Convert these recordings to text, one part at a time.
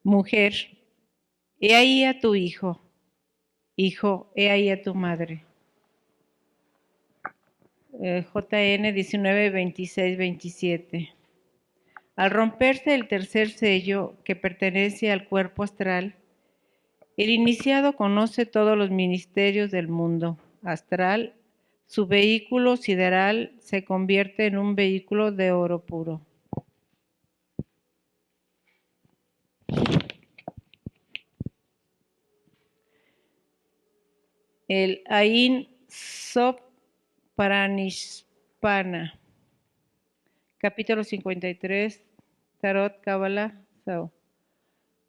Mujer, he ahí a tu hijo. Hijo, he ahí a tu madre. JN 19, 26, 27. Al romperse el tercer sello que pertenece al cuerpo astral, el iniciado conoce todos los ministerios del mundo astral. Su vehículo sideral se convierte en un vehículo de oro puro. El Ain Sof Paranishpana, capítulo 53, Tarot Kabbalah Sao.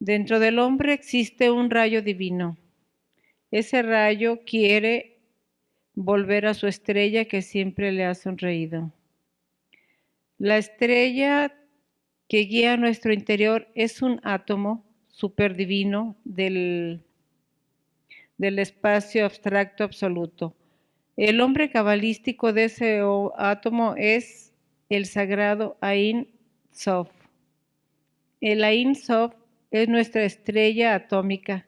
Dentro del hombre existe un rayo divino. Ese rayo quiere volver a su estrella que siempre le ha sonreído. La estrella que guía nuestro interior es un átomo superdivino del espacio abstracto absoluto. El nombre cabalístico de ese átomo es el sagrado Ain Sof. El Ain Sof es nuestra estrella atómica.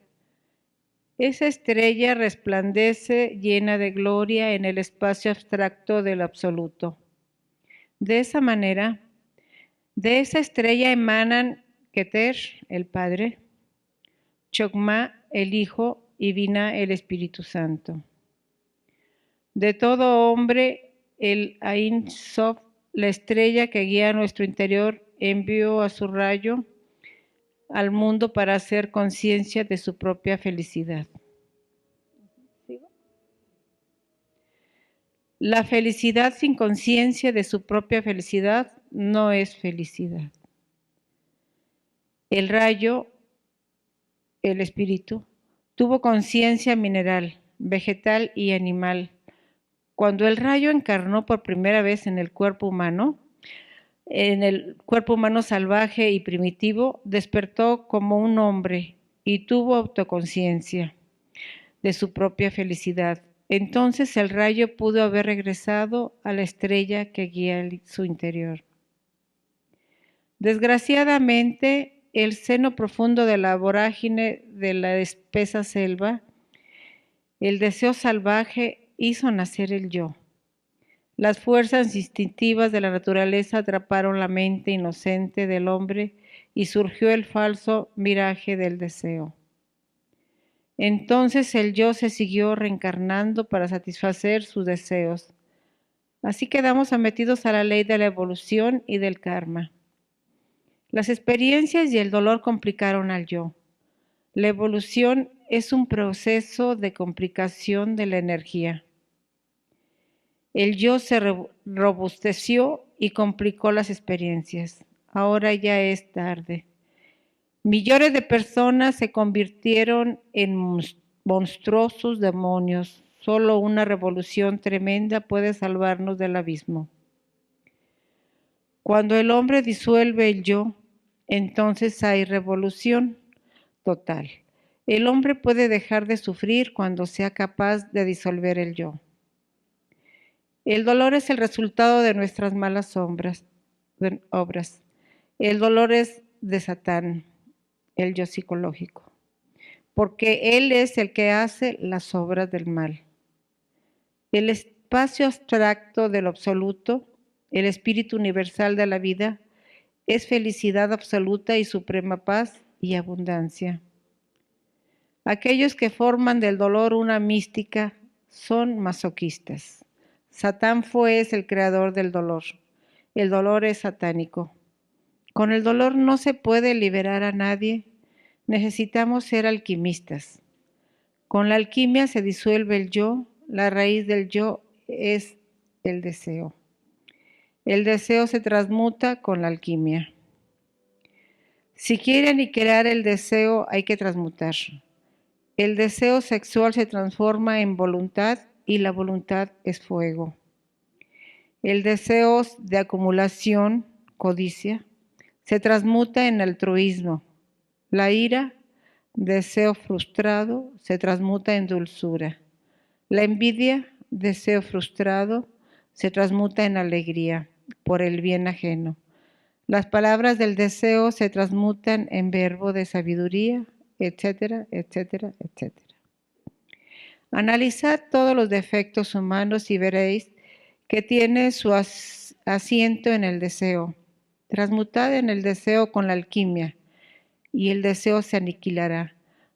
Esa estrella resplandece llena de gloria en el espacio abstracto del absoluto. De esa manera, de esa estrella emanan Keter, el Padre, Chokmah, el Hijo, y Binah, el Espíritu Santo. De todo hombre, el Ain Sof, la estrella que guía nuestro interior, envió a su rayo al mundo para hacer conciencia de su propia felicidad. La felicidad sin conciencia de su propia felicidad no es felicidad. El rayo, el espíritu, tuvo conciencia mineral, vegetal y animal. Cuando el rayo encarnó por primera vez en el cuerpo humano salvaje y primitivo, despertó como un hombre y tuvo autoconciencia de su propia felicidad. Entonces el rayo pudo haber regresado a la estrella que guía su interior. Desgraciadamente, el seno profundo de la vorágine de la espesa selva, el deseo salvaje hizo nacer el yo. Las fuerzas instintivas de la naturaleza atraparon la mente inocente del hombre y surgió el falso miraje del deseo. Entonces el yo se siguió reencarnando para satisfacer sus deseos. Así quedamos sometidos a la ley de la evolución y del karma. Las experiencias y el dolor complicaron al yo. La evolución es un proceso de complicación de la energía. El yo se robusteció y complicó las experiencias. Ahora ya es tarde. Millones de personas se convirtieron en monstruosos demonios. Solo una revolución tremenda puede salvarnos del abismo. Cuando el hombre disuelve el yo, entonces hay revolución total. El hombre puede dejar de sufrir cuando sea capaz de disolver el yo. El dolor es el resultado de nuestras malas obras. El dolor es de Satán, el yo psicológico, porque él es el que hace las obras del mal. El espacio abstracto del absoluto, el espíritu universal de la vida, es felicidad absoluta y suprema paz y abundancia. Aquellos que forman del dolor una mística son masoquistas. Satán es el creador del dolor. El dolor es satánico. Con el dolor no se puede liberar a nadie. Necesitamos ser alquimistas. Con la alquimia se disuelve el yo. La raíz del yo es el deseo. El deseo se transmuta con la alquimia. Si quiere aniquilar el deseo, hay que transmutar. El deseo sexual se transforma en voluntad y la voluntad es fuego. El deseo de acumulación, codicia, se transmuta en altruismo. La ira, deseo frustrado, se transmuta en dulzura. La envidia, deseo frustrado, se transmuta en alegría por el bien ajeno. Las palabras del deseo se transmutan en verbo de sabiduría, etcétera, etcétera, etcétera. Analizad todos los defectos humanos y veréis que tiene su asiento en el deseo. Transmutad en el deseo con la alquimia, y el deseo se aniquilará.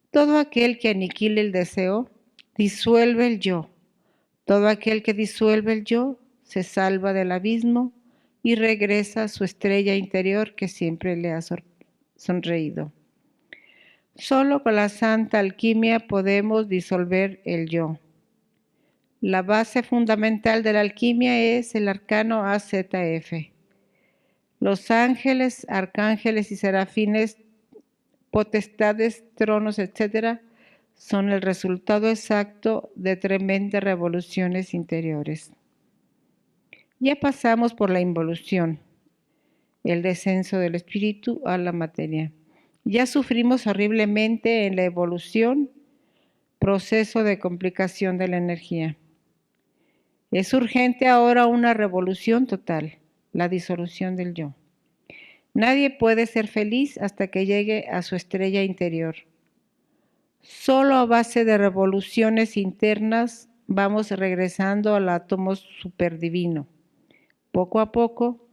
Todo aquel que aniquile el deseo, disuelve el yo. Todo aquel que disuelve el yo, se salva del abismo y regresa a su estrella interior que siempre le ha sonreído. Solo con la santa alquimia podemos disolver el yo. La base fundamental de la alquimia es el arcano AZF. Los ángeles, arcángeles y serafines, potestades, tronos, etc., son el resultado exacto de tremendas revoluciones interiores. Ya pasamos por la involución, el descenso del espíritu a la materia. Ya sufrimos horriblemente en la evolución, proceso de complicación de la energía. Es urgente ahora una revolución total, la disolución del yo. Nadie puede ser feliz hasta que llegue a su estrella interior. Solo a base de revoluciones internas vamos regresando al átomo superdivino. Poco a poco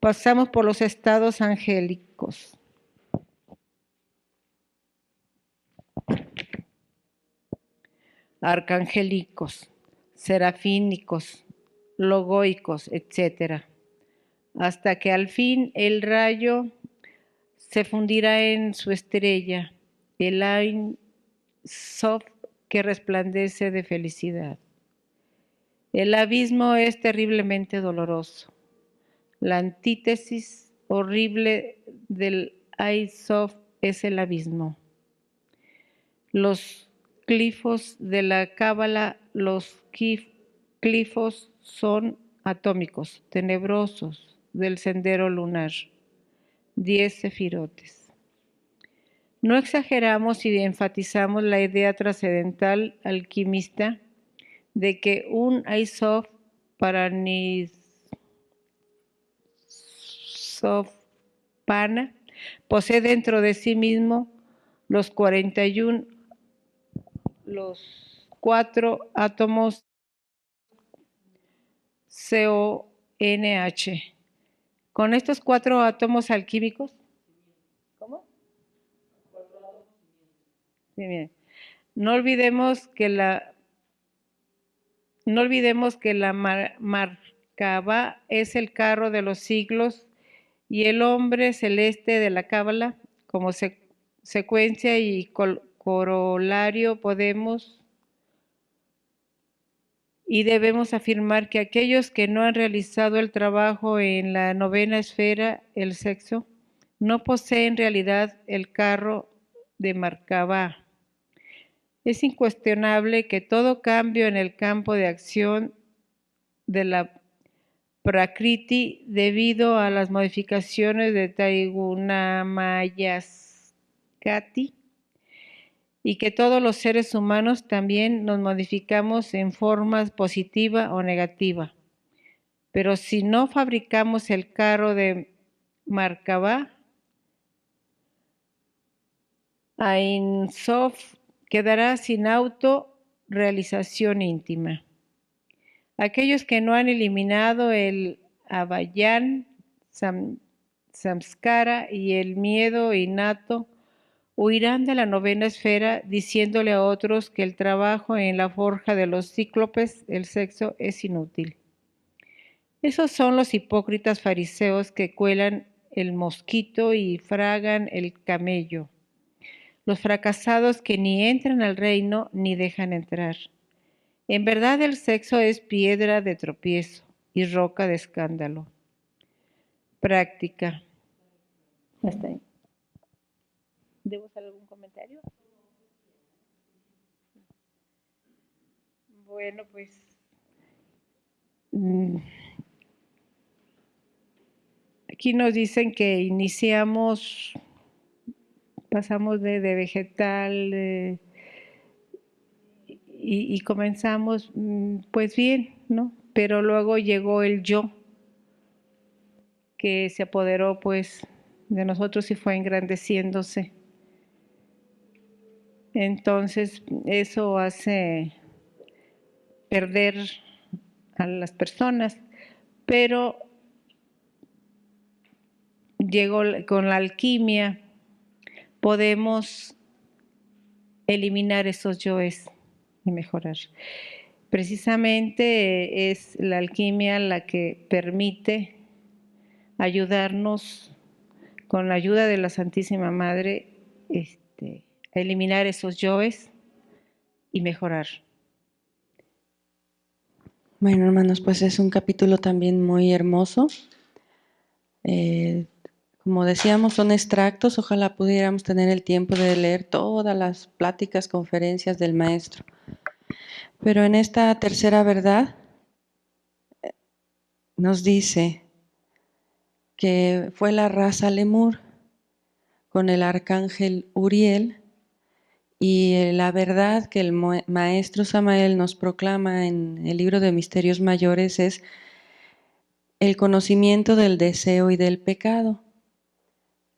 pasamos por los estados angélicos. Arcangélicos, serafínicos, logoicos, etc., hasta que al fin el rayo se fundirá en su estrella, el Ein Sof que resplandece de felicidad. El abismo es terriblemente doloroso. La antítesis horrible del Ein Sof es el abismo. Los glifos de la cábala, los glifos son atómicos, tenebrosos, del sendero lunar. 10 sefirotes. No exageramos y enfatizamos la idea trascendental alquimista de que un Aisof Paranisofana posee dentro de sí mismo los 41, los 4 átomos CONH. Con estos 4 átomos alquímicos, ¿cómo? Sí, bien. No olvidemos que la Markabá es el carro de los siglos y el hombre celeste de la cábala, como secuencia y corolario podemos y debemos afirmar que aquellos que no han realizado el trabajo en la novena esfera, el sexo, no poseen en realidad el carro de Markabá. Es incuestionable que todo cambio en el campo de acción de la Prakriti debido a las modificaciones de Taigunamayaskhati y que todos los seres humanos también nos modificamos en forma positiva o negativa. Pero si no fabricamos el carro de Markabá, Ein Sof quedará sin autorrealización íntima. Aquellos que no han eliminado el Avayan, Samskara y el miedo innato huirán de la novena esfera diciéndole a otros que el trabajo en la forja de los cíclopes, el sexo, es inútil. Esos son los hipócritas fariseos que cuelan el mosquito y fragan el camello. Los fracasados que ni entran al reino ni dejan entrar. En verdad el sexo es piedra de tropiezo y roca de escándalo. Práctica. Hasta ahí. ¿Debo hacer algún comentario? Bueno, pues aquí nos dicen que pasamos de vegetal y comenzamos pues bien, ¿no? Pero luego llegó el yo. que se apoderó pues de nosotros y fue engrandeciéndose. Entonces eso hace perder a las personas, pero con la alquimia podemos eliminar esos yoes y mejorar. Precisamente es la alquimia la que permite ayudarnos con la ayuda de la Santísima Madre a eliminar esos yoes y mejorar. Bueno, hermanos, pues es un capítulo también muy hermoso. Como decíamos, son extractos. Ojalá pudiéramos tener el tiempo de leer todas las pláticas, conferencias del maestro. Pero en esta tercera verdad nos dice que fue la raza Lemur con el arcángel Uriel, y la verdad que el maestro Samael nos proclama en el libro de Misterios Mayores es el conocimiento del deseo y del pecado.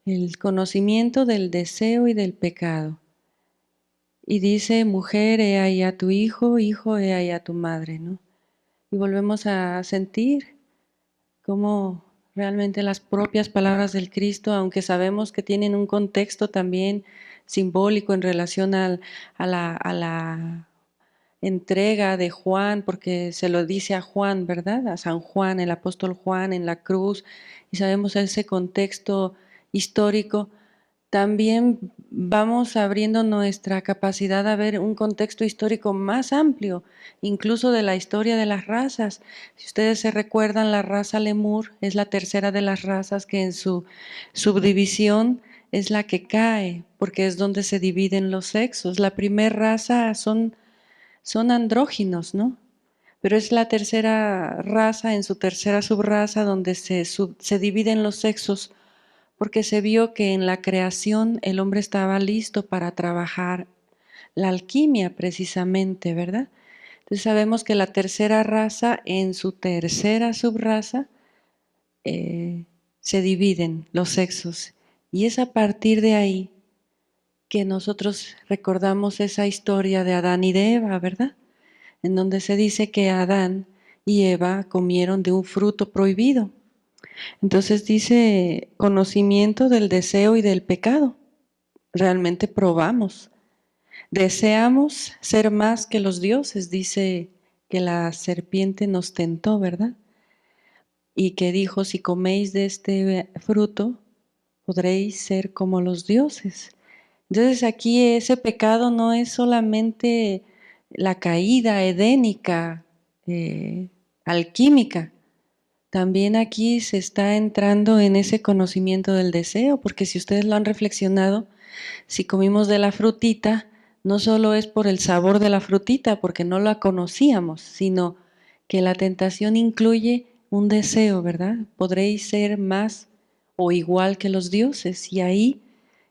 El conocimiento del deseo y del pecado. Y dice, mujer, he ahí a tu hijo, hijo, he ahí a tu madre, ¿no? Y volvemos a sentir cómo realmente las propias palabras del Cristo, aunque sabemos que tienen un contexto también simbólico en relación a la entrega de Juan, porque se lo dice a Juan, ¿verdad? A San Juan, el apóstol Juan en la cruz, y sabemos ese contexto histórico. También vamos abriendo nuestra capacidad a ver un contexto histórico más amplio, incluso de la historia de las razas. Si ustedes se recuerdan, la raza Lemur es la tercera de las razas que en su subdivisión es la que cae, porque es donde se dividen los sexos. La primera raza son andróginos, ¿no? Pero es la tercera raza, en su tercera subraza, donde se dividen los sexos, porque se vio que en la creación el hombre estaba listo para trabajar la alquimia precisamente, ¿verdad? Entonces sabemos que la tercera raza, en su tercera subraza, se dividen los sexos, y es a partir de ahí que nosotros recordamos esa historia de Adán y de Eva, ¿verdad? En donde se dice que Adán y Eva comieron de un fruto prohibido. Entonces dice conocimiento del deseo y del pecado. Realmente probamos. Deseamos ser más que los dioses, dice que la serpiente nos tentó, ¿verdad? Y que dijo, si coméis de este fruto, podréis ser como los dioses. Entonces aquí ese pecado no es solamente la caída edénica, alquímica. También aquí se está entrando en ese conocimiento del deseo, porque si ustedes lo han reflexionado, si comimos de la frutita, no solo es por el sabor de la frutita, porque no la conocíamos, sino que la tentación incluye un deseo, ¿verdad? Podréis ser más o igual que los dioses, y ahí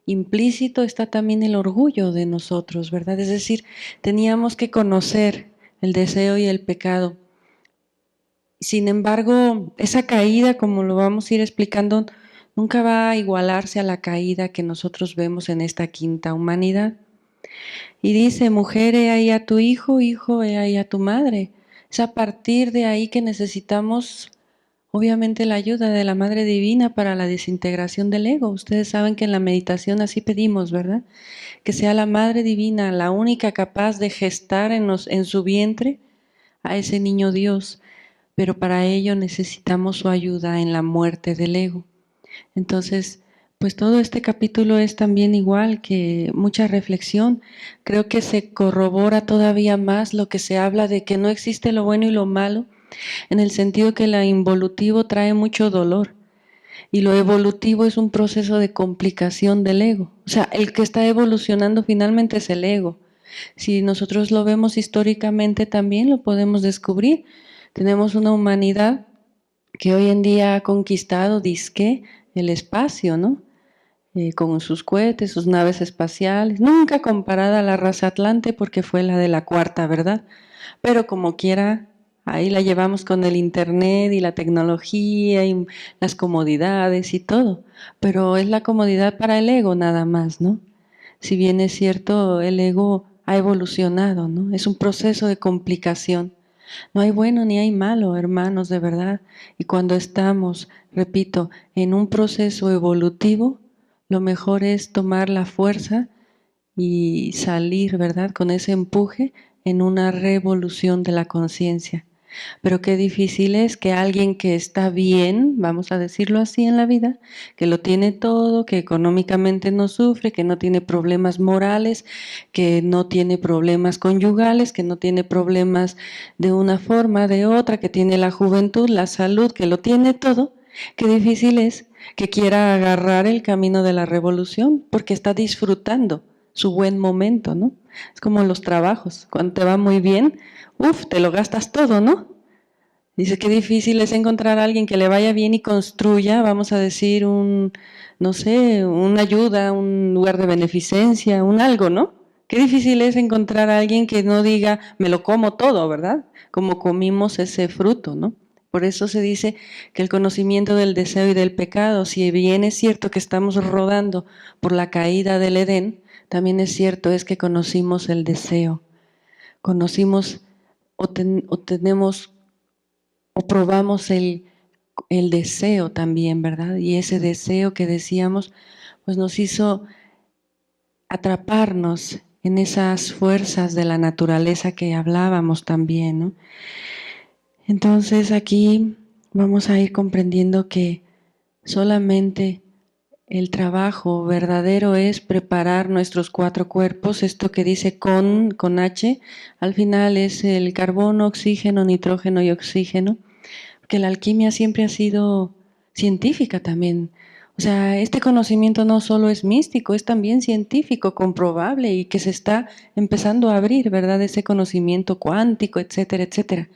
implícito está también el orgullo de nosotros, ¿verdad? Es decir, teníamos que conocer el deseo y el pecado. Sin embargo, esa caída, como lo vamos a ir explicando, nunca va a igualarse a la caída que nosotros vemos en esta quinta humanidad. Y dice, mujer, he ahí a tu hijo, hijo, he ahí a tu madre. Es a partir de ahí que necesitamos, obviamente, la ayuda de la Madre Divina para la desintegración del ego. Ustedes saben que en la meditación así pedimos, ¿verdad? Que sea la Madre Divina la única capaz de gestar en su vientre a ese niño Dios, pero para ello necesitamos su ayuda en la muerte del ego. Entonces, pues todo este capítulo es también igual que mucha reflexión. Creo que se corrobora todavía más lo que se habla de que no existe lo bueno y lo malo, en el sentido que lo involutivo trae mucho dolor y lo evolutivo es un proceso de complicación del ego. O sea, el que está evolucionando finalmente es el ego. Si nosotros lo vemos históricamente también lo podemos descubrir. Tenemos una humanidad que hoy en día ha conquistado, dizque, el espacio, ¿no? Con sus cohetes, sus naves espaciales, nunca comparada a la raza Atlante porque fue la de la cuarta, ¿verdad? Pero como quiera, ahí la llevamos con el internet y la tecnología y las comodidades y todo, pero es la comodidad para el ego nada más, ¿no? Si bien es cierto, el ego ha evolucionado, ¿no? Es un proceso de complicación. No hay bueno ni hay malo, hermanos, de verdad. Y cuando estamos, repito, en un proceso evolutivo, lo mejor es tomar la fuerza y salir, ¿verdad? Con ese empuje en una revolución de la conciencia. Pero qué difícil es que alguien que está bien, vamos a decirlo así en la vida, que lo tiene todo, que económicamente no sufre, que no tiene problemas morales, que no tiene problemas conyugales, que no tiene problemas de una forma, de otra, que tiene la juventud, la salud, que lo tiene todo, qué difícil es que quiera agarrar el camino de la revolución porque está disfrutando su buen momento, ¿no? Es como los trabajos, cuando te va muy bien, te lo gastas todo, ¿no? Dice que difícil es encontrar a alguien que le vaya bien y construya, vamos a decir, no sé, una ayuda, un lugar de beneficencia, un algo, ¿no? Qué difícil es encontrar a alguien que no diga, me lo como todo, ¿verdad? Como comimos ese fruto, ¿no? Por eso se dice que el conocimiento del deseo y del pecado, si bien es cierto que estamos rodando por la caída del Edén, también es cierto es que conocimos el deseo, conocimos o tenemos o probamos el deseo también, ¿verdad? Y ese deseo que decíamos, pues nos hizo atraparnos en esas fuerzas de la naturaleza que hablábamos también, ¿no? Entonces aquí vamos a ir comprendiendo que solamente el trabajo verdadero es preparar nuestros 4 cuerpos, esto que dice con H, al final es el carbono, oxígeno, nitrógeno y oxígeno, que la alquimia siempre ha sido científica también. O sea, este conocimiento no solo es místico, es también científico, comprobable y que se está empezando a abrir, ¿verdad? Ese conocimiento cuántico, etcétera, etcétera.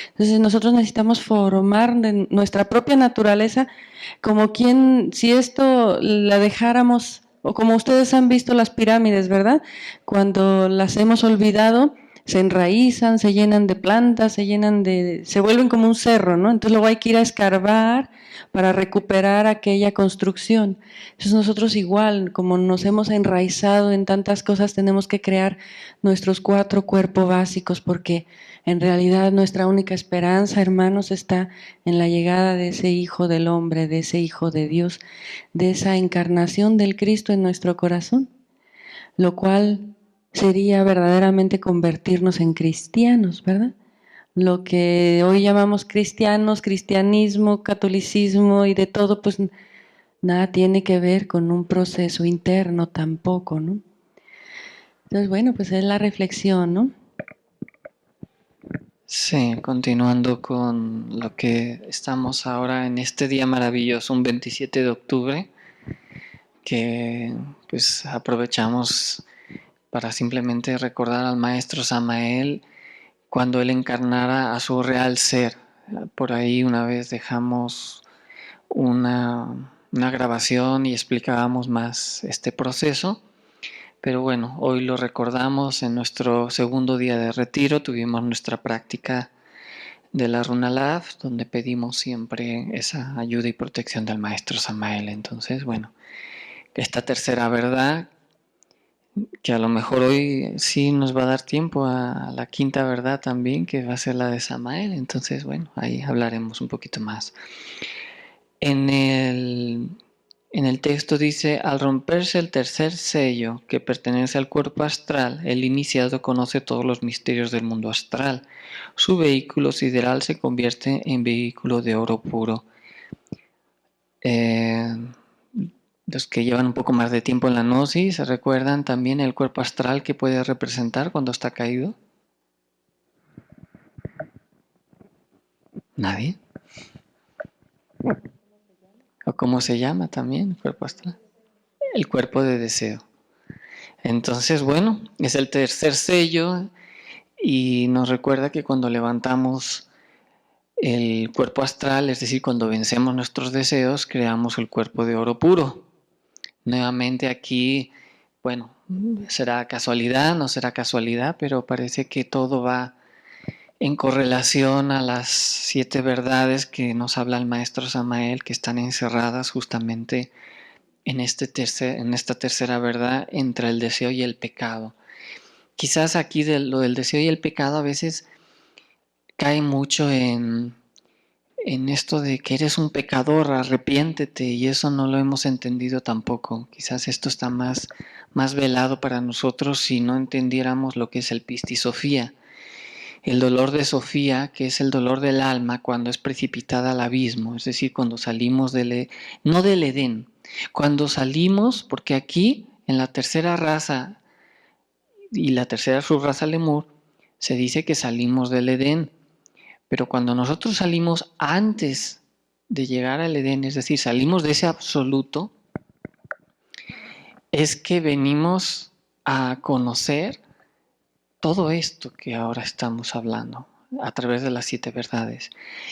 Entonces nosotros necesitamos formar de nuestra propia naturaleza como quien, si esto la dejáramos, o como ustedes han visto las pirámides, ¿verdad? Cuando las hemos olvidado, se enraizan, se llenan de plantas, se vuelven como un cerro, ¿no? Entonces luego hay que ir a escarbar para recuperar aquella construcción. Entonces nosotros igual, como nos hemos enraizado en tantas cosas, tenemos que crear nuestros 4 cuerpos básicos porque en realidad nuestra única esperanza, hermanos, está en la llegada de ese Hijo del Hombre, de ese Hijo de Dios, de esa encarnación del Cristo en nuestro corazón, lo cual sería verdaderamente convertirnos en cristianos, ¿verdad? Lo que hoy llamamos cristianos, cristianismo, catolicismo y de todo, pues nada tiene que ver con un proceso interno tampoco, ¿no? Entonces, bueno, pues es la reflexión, ¿no? Sí, continuando con lo que estamos ahora en este día maravilloso, un 27 de octubre, que pues aprovechamos para simplemente recordar al maestro Samael cuando él encarnara a su real ser. Por ahí una vez dejamos una grabación y explicábamos más este proceso. Pero bueno, hoy lo recordamos en nuestro segundo día de retiro, tuvimos nuestra práctica de la Runa Lab, donde pedimos siempre esa ayuda y protección del maestro Samael. Entonces, bueno, esta tercera verdad, que a lo mejor hoy sí nos va a dar tiempo a la quinta verdad también, que va a ser la de Samael. Entonces, bueno, ahí hablaremos un poquito más. En el texto dice, al romperse el tercer sello que pertenece al cuerpo astral, el iniciado conoce todos los misterios del mundo astral. Su vehículo sideral se convierte en vehículo de oro puro. Los que llevan un poco más de tiempo en la gnosis, ¿se recuerdan también el cuerpo astral que puede representar cuando está caído? ¿Nadie? ¿O cómo se llama también el cuerpo astral? El cuerpo de deseo. Entonces, bueno, es el tercer sello y nos recuerda que cuando levantamos el cuerpo astral, es decir, cuando vencemos nuestros deseos, creamos el cuerpo de oro puro. Nuevamente aquí, bueno, será casualidad, no será casualidad, pero parece que todo va en correlación a las 7 verdades que nos habla el maestro Samael, que están encerradas justamente en esta tercera verdad entre el deseo y el pecado. Quizás aquí lo del deseo y el pecado a veces cae mucho en esto de que eres un pecador, arrepiéntete, y eso no lo hemos entendido tampoco. Quizás esto está más velado para nosotros si no entendiéramos lo que es el pistisofía. El dolor de Sofía, que es el dolor del alma cuando es precipitada al abismo, es decir, cuando salimos no del Edén, cuando salimos, porque aquí en la tercera raza y la tercera subraza Lemur, se dice que salimos del Edén, pero cuando nosotros salimos antes de llegar al Edén, es decir, salimos de ese absoluto, es que venimos a conocer todo esto que ahora estamos hablando a través de las 7 verdades.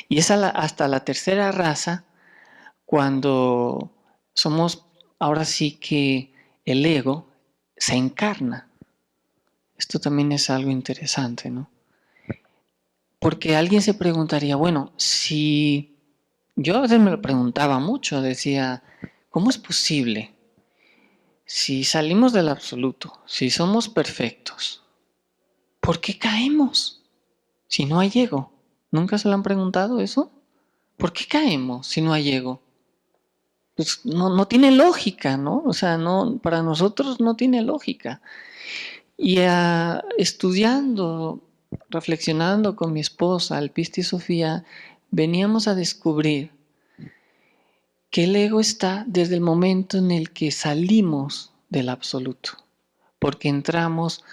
Y es hasta la tercera raza cuando somos, ahora sí que el ego se encarna. Esto también es algo interesante, ¿no? Porque alguien se preguntaría, bueno, si yo a veces me lo preguntaba mucho, decía, ¿cómo es posible? Si salimos del absoluto, si somos perfectos, ¿por qué caemos? Si no hay ego. ¿Nunca se lo han preguntado eso? ¿Por qué caemos si no hay ego? Pues no tiene lógica, ¿no? O sea, no, para nosotros no tiene lógica. Y estudiando, reflexionando con mi esposa, Alpiste y Sofía, veníamos a descubrir que el ego está desde el momento en el que salimos del absoluto, porque entramos,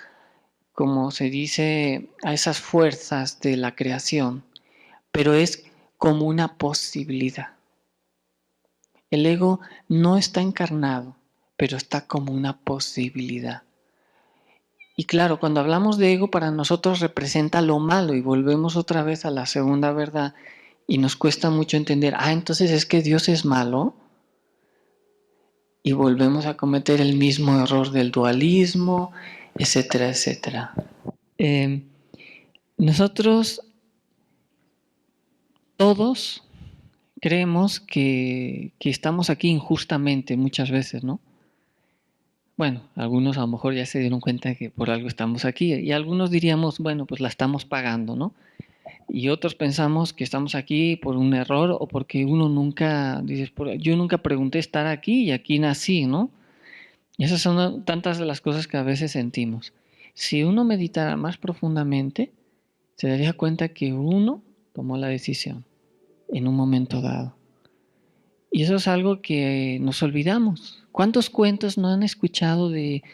como se dice, a esas fuerzas de la creación, pero es como una posibilidad. El ego no está encarnado, pero está como una posibilidad. Y claro, cuando hablamos de ego, para nosotros representa lo malo y volvemos otra vez a la segunda verdad y nos cuesta mucho entender, entonces es que Dios es malo, y volvemos a cometer el mismo error del dualismo, etcétera, etcétera. Nosotros todos creemos que estamos aquí injustamente muchas veces, ¿no? Bueno, algunos a lo mejor ya se dieron cuenta que por algo estamos aquí y algunos diríamos, bueno, pues la estamos pagando, ¿no? Y otros pensamos que estamos aquí por un error o porque uno nunca, dices, yo nunca pregunté estar aquí y aquí nací, ¿no? Y esas son tantas de las cosas que a veces sentimos. Si uno meditara más profundamente, se daría cuenta que uno tomó la decisión en un momento dado. Y eso es algo que nos olvidamos. ¿Cuántos cuentos no han escuchado de,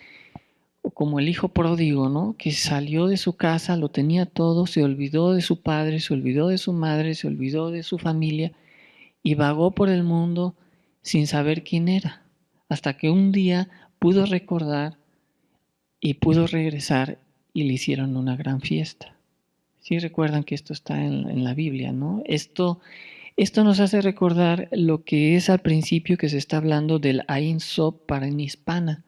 como el hijo pródigo, ¿no? Que salió de su casa, lo tenía todo, se olvidó de su padre, se olvidó de su madre, se olvidó de su familia y vagó por el mundo sin saber quién era, hasta que un día pudo recordar y pudo regresar y le hicieron una gran fiesta. Sí recuerdan que esto está en la Biblia, ¿no? Esto nos hace recordar lo que es al principio que se está hablando del Ain Sop Paranispana.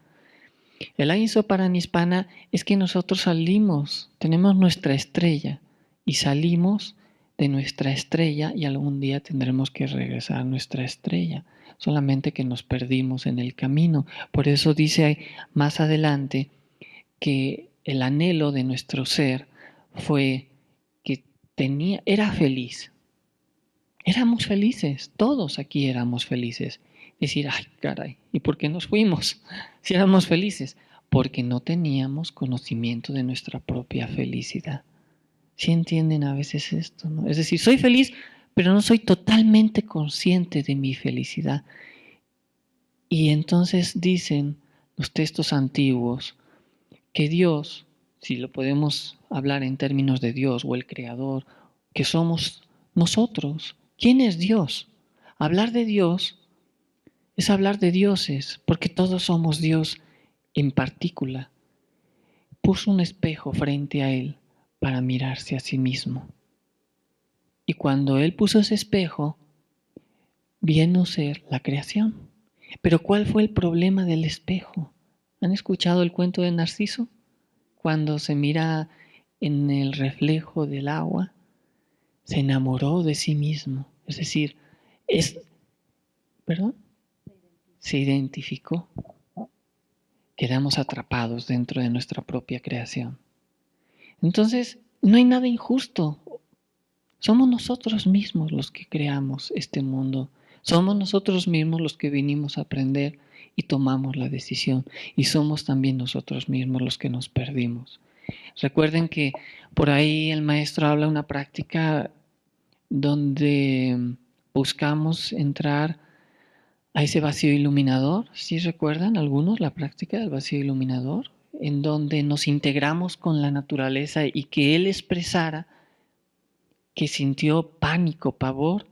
El Ain Sop Paranispana es que nosotros salimos, tenemos nuestra estrella y salimos de nuestra estrella y algún día tendremos que regresar a nuestra estrella, solamente que nos perdimos en el camino. Por eso dice más adelante que el anhelo de nuestro ser fue que era feliz. Éramos felices, todos aquí éramos felices. Decir, ay, caray, ¿y por qué nos fuimos? Si éramos felices, porque no teníamos conocimiento de nuestra propia felicidad. ¿Sí entienden a veces esto, no? Es decir, soy feliz, pero no soy totalmente consciente de mi felicidad. Y entonces dicen los textos antiguos que Dios, si lo podemos hablar en términos de Dios o el Creador, que somos nosotros. ¿Quién es Dios? Hablar de Dios es hablar de dioses, porque todos somos Dios en partícula. Puso un espejo frente a él para mirarse a sí mismo. Y cuando él puso ese espejo, vino a ser la creación. Pero ¿cuál fue el problema del espejo? ¿Han escuchado el cuento de Narciso? Cuando se mira en el reflejo del agua, se enamoró de sí mismo. Es decir, se identificó. Quedamos atrapados dentro de nuestra propia creación. Entonces, no hay nada injusto. Somos nosotros mismos los que creamos este mundo. Somos nosotros mismos los que vinimos a aprender y tomamos la decisión. Y somos también nosotros mismos los que nos perdimos. Recuerden que por ahí el maestro habla de una práctica donde buscamos entrar a ese vacío iluminador. ¿Sí recuerdan algunos la práctica del vacío iluminador? En donde nos integramos con la naturaleza y que él expresara que sintió pánico, pavor,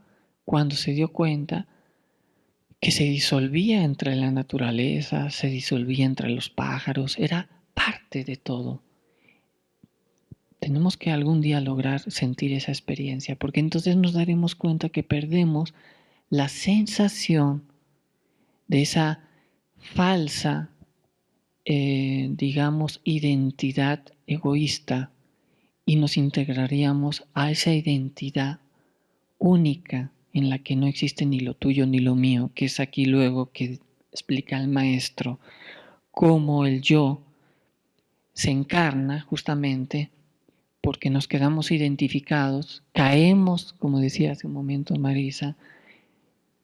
cuando se dio cuenta que se disolvía entre la naturaleza, se disolvía entre los pájaros, era parte de todo. Tenemos que algún día lograr sentir esa experiencia, porque entonces nos daremos cuenta que perdemos la sensación de esa falsa, digamos, identidad egoísta y nos integraríamos a esa identidad única en la que no existe ni lo tuyo ni lo mío, que es aquí luego que explica el maestro cómo el yo se encarna justamente porque nos quedamos identificados, caemos, como decía hace un momento Marisa,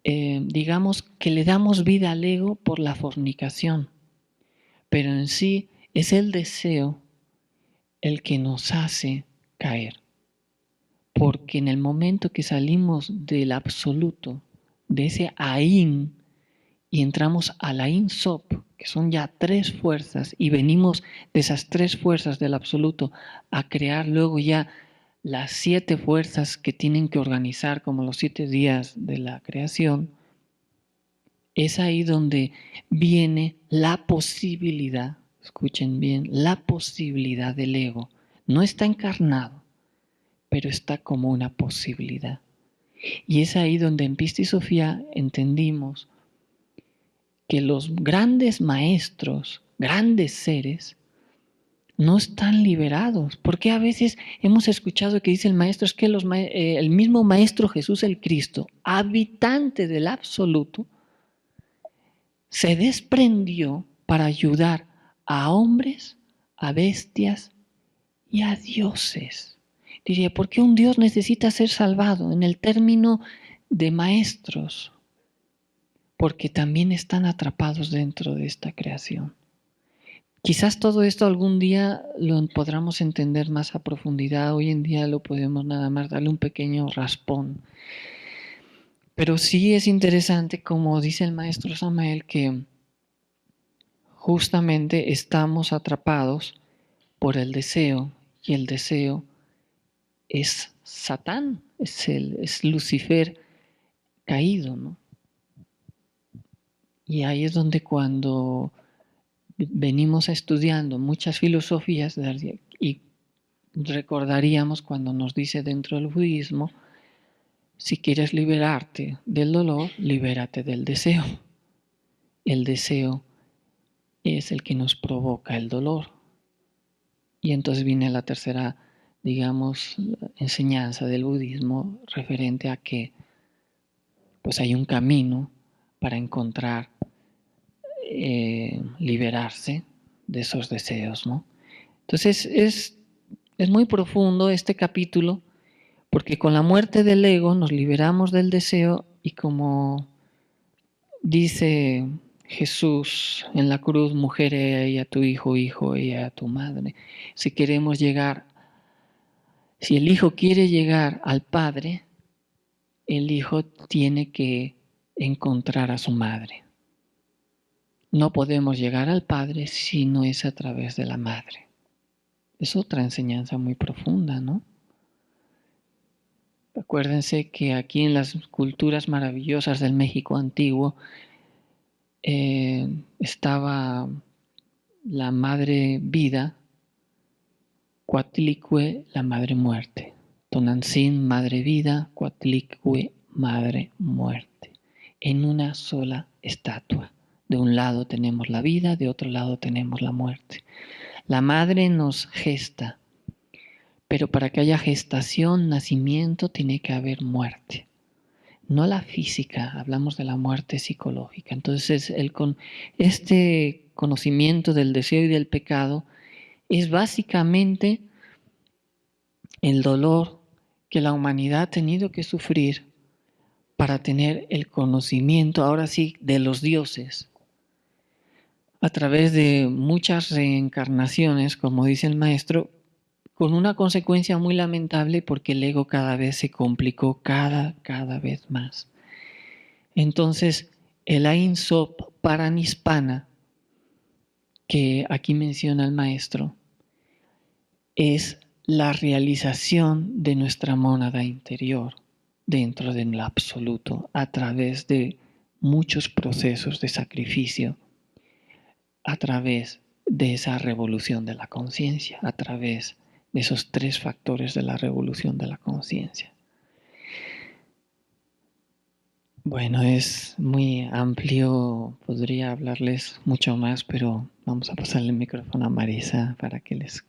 digamos que le damos vida al ego por la fornicación, pero en sí es el deseo el que nos hace caer. Porque en el momento que salimos del absoluto, de ese Ain, y entramos al Ain Sop, que son ya 3 fuerzas, y venimos de esas 3 fuerzas del absoluto a crear luego ya las 7 fuerzas que tienen que organizar como los 7 días de la creación, es ahí donde viene la posibilidad, escuchen bien, la posibilidad del ego. No está encarnado, pero está como una posibilidad. Y es ahí donde en Pista y Sofía entendimos que los grandes maestros, grandes seres, no están liberados. Porque a veces hemos escuchado que dice el maestro, es que el mismo maestro Jesús el Cristo, habitante del absoluto, se desprendió para ayudar a hombres, a bestias y a dioses. Diría, ¿por qué un Dios necesita ser salvado? En el término de maestros, porque también están atrapados dentro de esta creación. Quizás todo esto algún día lo podamos entender más a profundidad. Hoy en día lo podemos nada más darle un pequeño raspón. Pero sí es interesante, como dice el maestro Samael, que justamente estamos atrapados por el deseo, y el deseo es Satán, es Lucifer caído, ¿no? Y ahí es donde cuando venimos estudiando muchas filosofías y recordaríamos cuando nos dice dentro del budismo, si quieres liberarte del dolor, libérate del deseo. El deseo es el que nos provoca el dolor. Y entonces viene la tercera, digamos, enseñanza del budismo referente a que pues hay un camino para encontrar, liberarse de esos deseos, ¿no? Entonces es muy profundo este capítulo porque con la muerte del ego nos liberamos del deseo y como dice Jesús en la cruz, mujer, ella a tu hijo, hijo, ella a tu madre. Si queremos llegar, si el hijo quiere llegar al Padre, el hijo tiene que encontrar a su madre. No podemos llegar al Padre si no es a través de la madre. Es otra enseñanza muy profunda, ¿no? Acuérdense que aquí en las culturas maravillosas del México antiguo estaba la madre vida, Coatlicue, la madre muerte. Tonantzin, madre vida, Coatlicue, madre muerte. En una sola estatua. De un lado tenemos la vida, de otro lado tenemos la muerte. La madre nos gesta pero para que haya gestación, nacimiento, tiene que haber muerte. No la física, hablamos de la muerte psicológica. Entonces, este conocimiento del deseo y del pecado es básicamente el dolor que la humanidad ha tenido que sufrir para tener el conocimiento, ahora sí, de los dioses. A través de muchas reencarnaciones, como dice el maestro, con una consecuencia muy lamentable porque el ego cada vez se complicó cada vez más. Entonces, el Ain Sop Paranispana, que aquí menciona el maestro, es la realización de nuestra mónada interior dentro del absoluto a través de muchos procesos de sacrificio, a través de esa revolución de la conciencia, a través de esos 3 factores de la revolución de la conciencia. Bueno, es muy amplio, podría hablarles mucho más, pero vamos a pasarle el micrófono a Marisa para que les...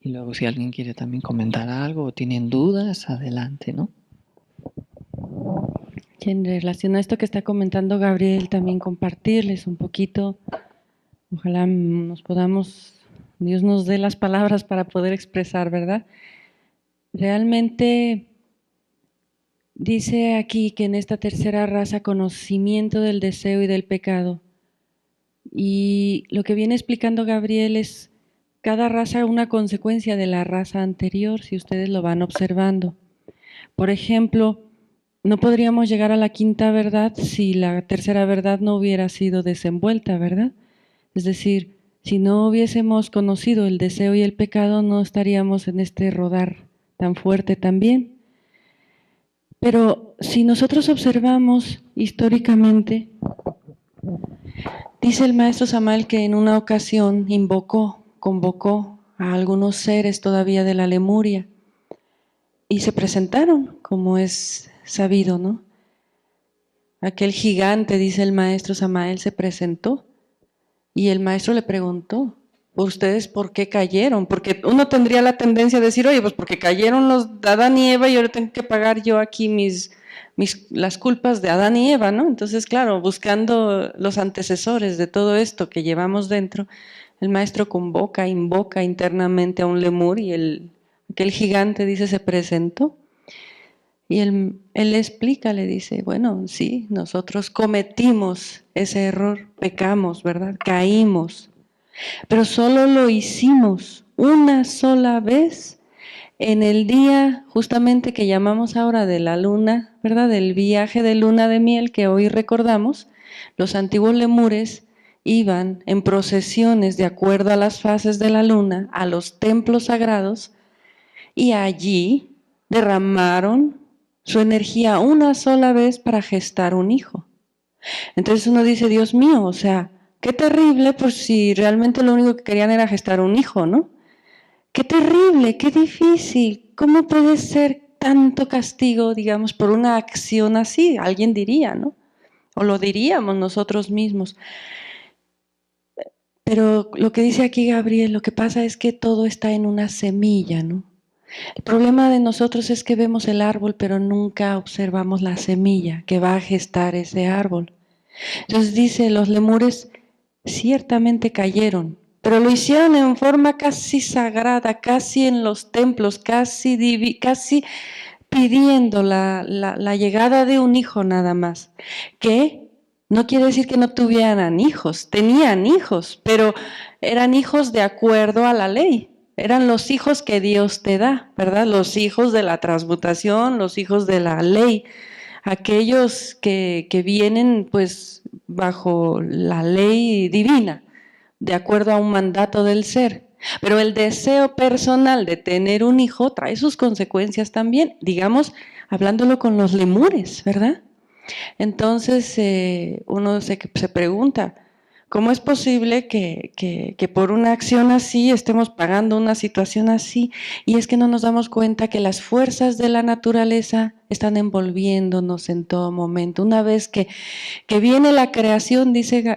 Y luego si alguien quiere también comentar algo o tienen dudas, adelante, ¿no? Y en relación a esto que está comentando Gabriel, también compartirles un poquito, ojalá Dios nos dé las palabras para poder expresar, ¿verdad? Realmente dice aquí que en esta tercera raza, conocimiento del deseo y del pecado. Y lo que viene explicando Gabriel es cada raza una consecuencia de la raza anterior, si ustedes lo van observando. Por ejemplo, no podríamos llegar a la quinta verdad si la tercera verdad no hubiera sido desenvuelta, ¿verdad? Es decir, si no hubiésemos conocido el deseo y el pecado, no estaríamos en este rodar tan fuerte también. Pero si nosotros observamos históricamente, dice el maestro Samael que en una ocasión convocó a algunos seres todavía de la Lemuria y se presentaron, como es sabido, ¿no? Aquel gigante, dice el maestro Samael, se presentó y el maestro le preguntó, ¿ustedes por qué cayeron? Porque uno tendría la tendencia a decir, oye, pues porque cayeron los Adán y Eva y ahora tengo que pagar yo aquí las culpas de Adán y Eva, ¿no? Entonces, claro, buscando los antecesores de todo esto que llevamos dentro, el maestro invoca internamente a un lemur y aquel gigante, dice, se presentó. Y él explica, le dice, bueno, sí, nosotros cometimos ese error, pecamos, ¿verdad? Caímos, pero solo lo hicimos una sola vez en el día justamente que llamamos ahora de la luna, ¿verdad? Del viaje de luna de miel que hoy recordamos. Los antiguos lemures iban en procesiones de acuerdo a las fases de la luna a los templos sagrados y allí derramaron su energía una sola vez para gestar un hijo. Entonces uno dice, Dios mío, o sea, qué terrible, pues si realmente lo único que querían era gestar un hijo, ¿no? Qué terrible, qué difícil. ¿Cómo puede ser tanto castigo, digamos, por una acción así? Alguien diría, ¿no? O lo diríamos nosotros mismos. Pero lo que dice aquí Gabriel, lo que pasa es que todo está en una semilla, ¿no? El problema de nosotros es que vemos el árbol, pero nunca observamos la semilla que va a gestar ese árbol. Entonces dice, los lemures ciertamente cayeron, pero lo hicieron en forma casi sagrada, casi en los templos, casi pidiendo la llegada de un hijo nada más, que no quiere decir que no tuvieran hijos, tenían hijos, pero eran hijos de acuerdo a la ley. Eran los hijos que Dios te da, ¿verdad? Los hijos de la transmutación, los hijos de la ley, aquellos que vienen pues bajo la ley divina, de acuerdo a un mandato del ser. Pero el deseo personal de tener un hijo trae sus consecuencias también, digamos, hablándolo con los lemures, ¿verdad? Entonces uno se pregunta, ¿cómo es posible que por una acción así estemos pagando una situación así? Y es que no nos damos cuenta que las fuerzas de la naturaleza están envolviéndonos en todo momento. Una vez que viene la creación,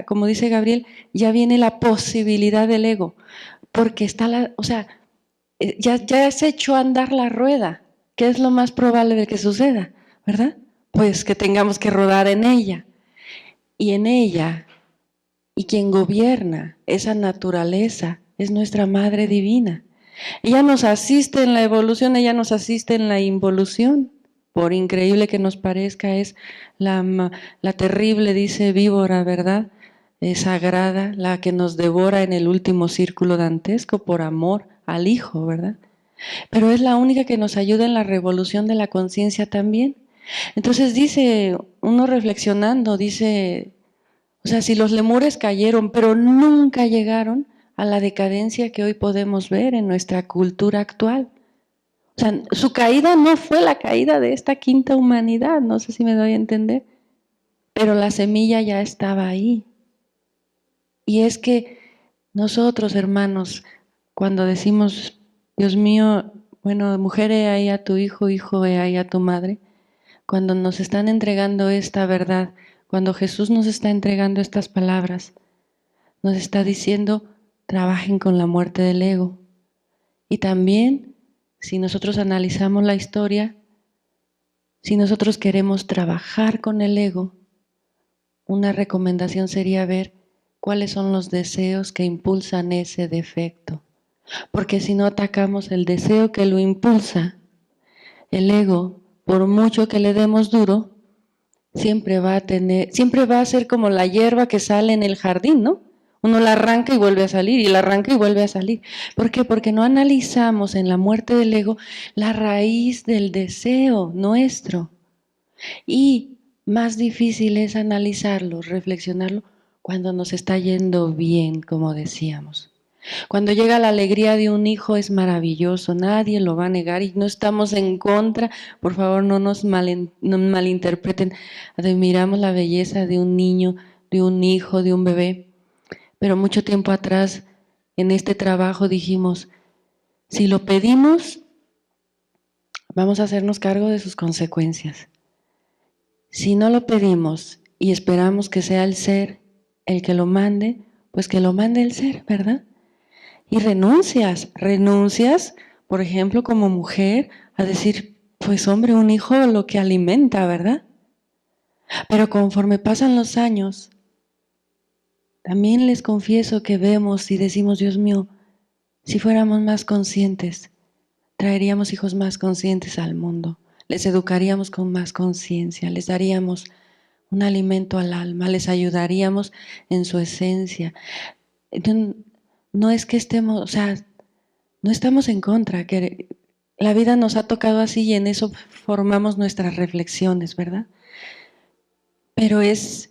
como dice Gabriel, ya viene la posibilidad del ego, porque está ya se echó a andar la rueda. ¿Qué es lo más probable de que suceda? ¿Verdad? Pues que tengamos que rodar en ella. Y en ella, y quien gobierna esa naturaleza es nuestra Madre Divina. Ella nos asiste en la evolución, ella nos asiste en la involución. Por increíble que nos parezca, es la terrible, dice víbora, ¿verdad? Es sagrada, la que nos devora en el último círculo dantesco por amor al Hijo, ¿verdad? Pero es la única que nos ayuda en la revolución de la conciencia también. Entonces dice, uno reflexionando, dice, o sea, si los lemures cayeron, pero nunca llegaron a la decadencia que hoy podemos ver en nuestra cultura actual. O sea, su caída no fue la caída de esta quinta humanidad, no sé si me doy a entender, pero la semilla ya estaba ahí. Y es que nosotros, hermanos, cuando decimos, Dios mío, bueno, mujer, he ahí a tu hijo, hijo, he ahí a tu madre, cuando nos están entregando esta verdad, cuando Jesús nos está entregando estas palabras, nos está diciendo, trabajen con la muerte del ego. Y también, si nosotros analizamos la historia, si nosotros queremos trabajar con el ego, una recomendación sería ver cuáles son los deseos que impulsan ese defecto. Porque si no atacamos el deseo que lo impulsa, el ego, por mucho que le demos duro, siempre va a ser como la hierba que sale en el jardín, ¿no? Uno la arranca y vuelve a salir, y la arranca y vuelve a salir. ¿Por qué? Porque no analizamos en la muerte del ego la raíz del deseo nuestro. Y más difícil es analizarlo, reflexionarlo, cuando nos está yendo bien, como decíamos. Cuando llega la alegría de un hijo es maravilloso, nadie lo va a negar y no estamos en contra, por favor no nos malinterpreten, admiramos la belleza de un niño, de un hijo, de un bebé, pero mucho tiempo atrás en este trabajo dijimos, si lo pedimos, vamos a hacernos cargo de sus consecuencias. Si no lo pedimos y esperamos que sea el ser el que lo mande, pues que lo mande el ser, ¿verdad? Y renuncias, por ejemplo, como mujer, a decir, pues hombre, un hijo lo que alimenta, ¿verdad? Pero conforme pasan los años, también les confieso que vemos y decimos, Dios mío, si fuéramos más conscientes, traeríamos hijos más conscientes al mundo, les educaríamos con más conciencia, les daríamos un alimento al alma, les ayudaríamos en su esencia. No es que estemos, o sea, no estamos en contra, que la vida nos ha tocado así y en eso formamos nuestras reflexiones, ¿verdad? Pero es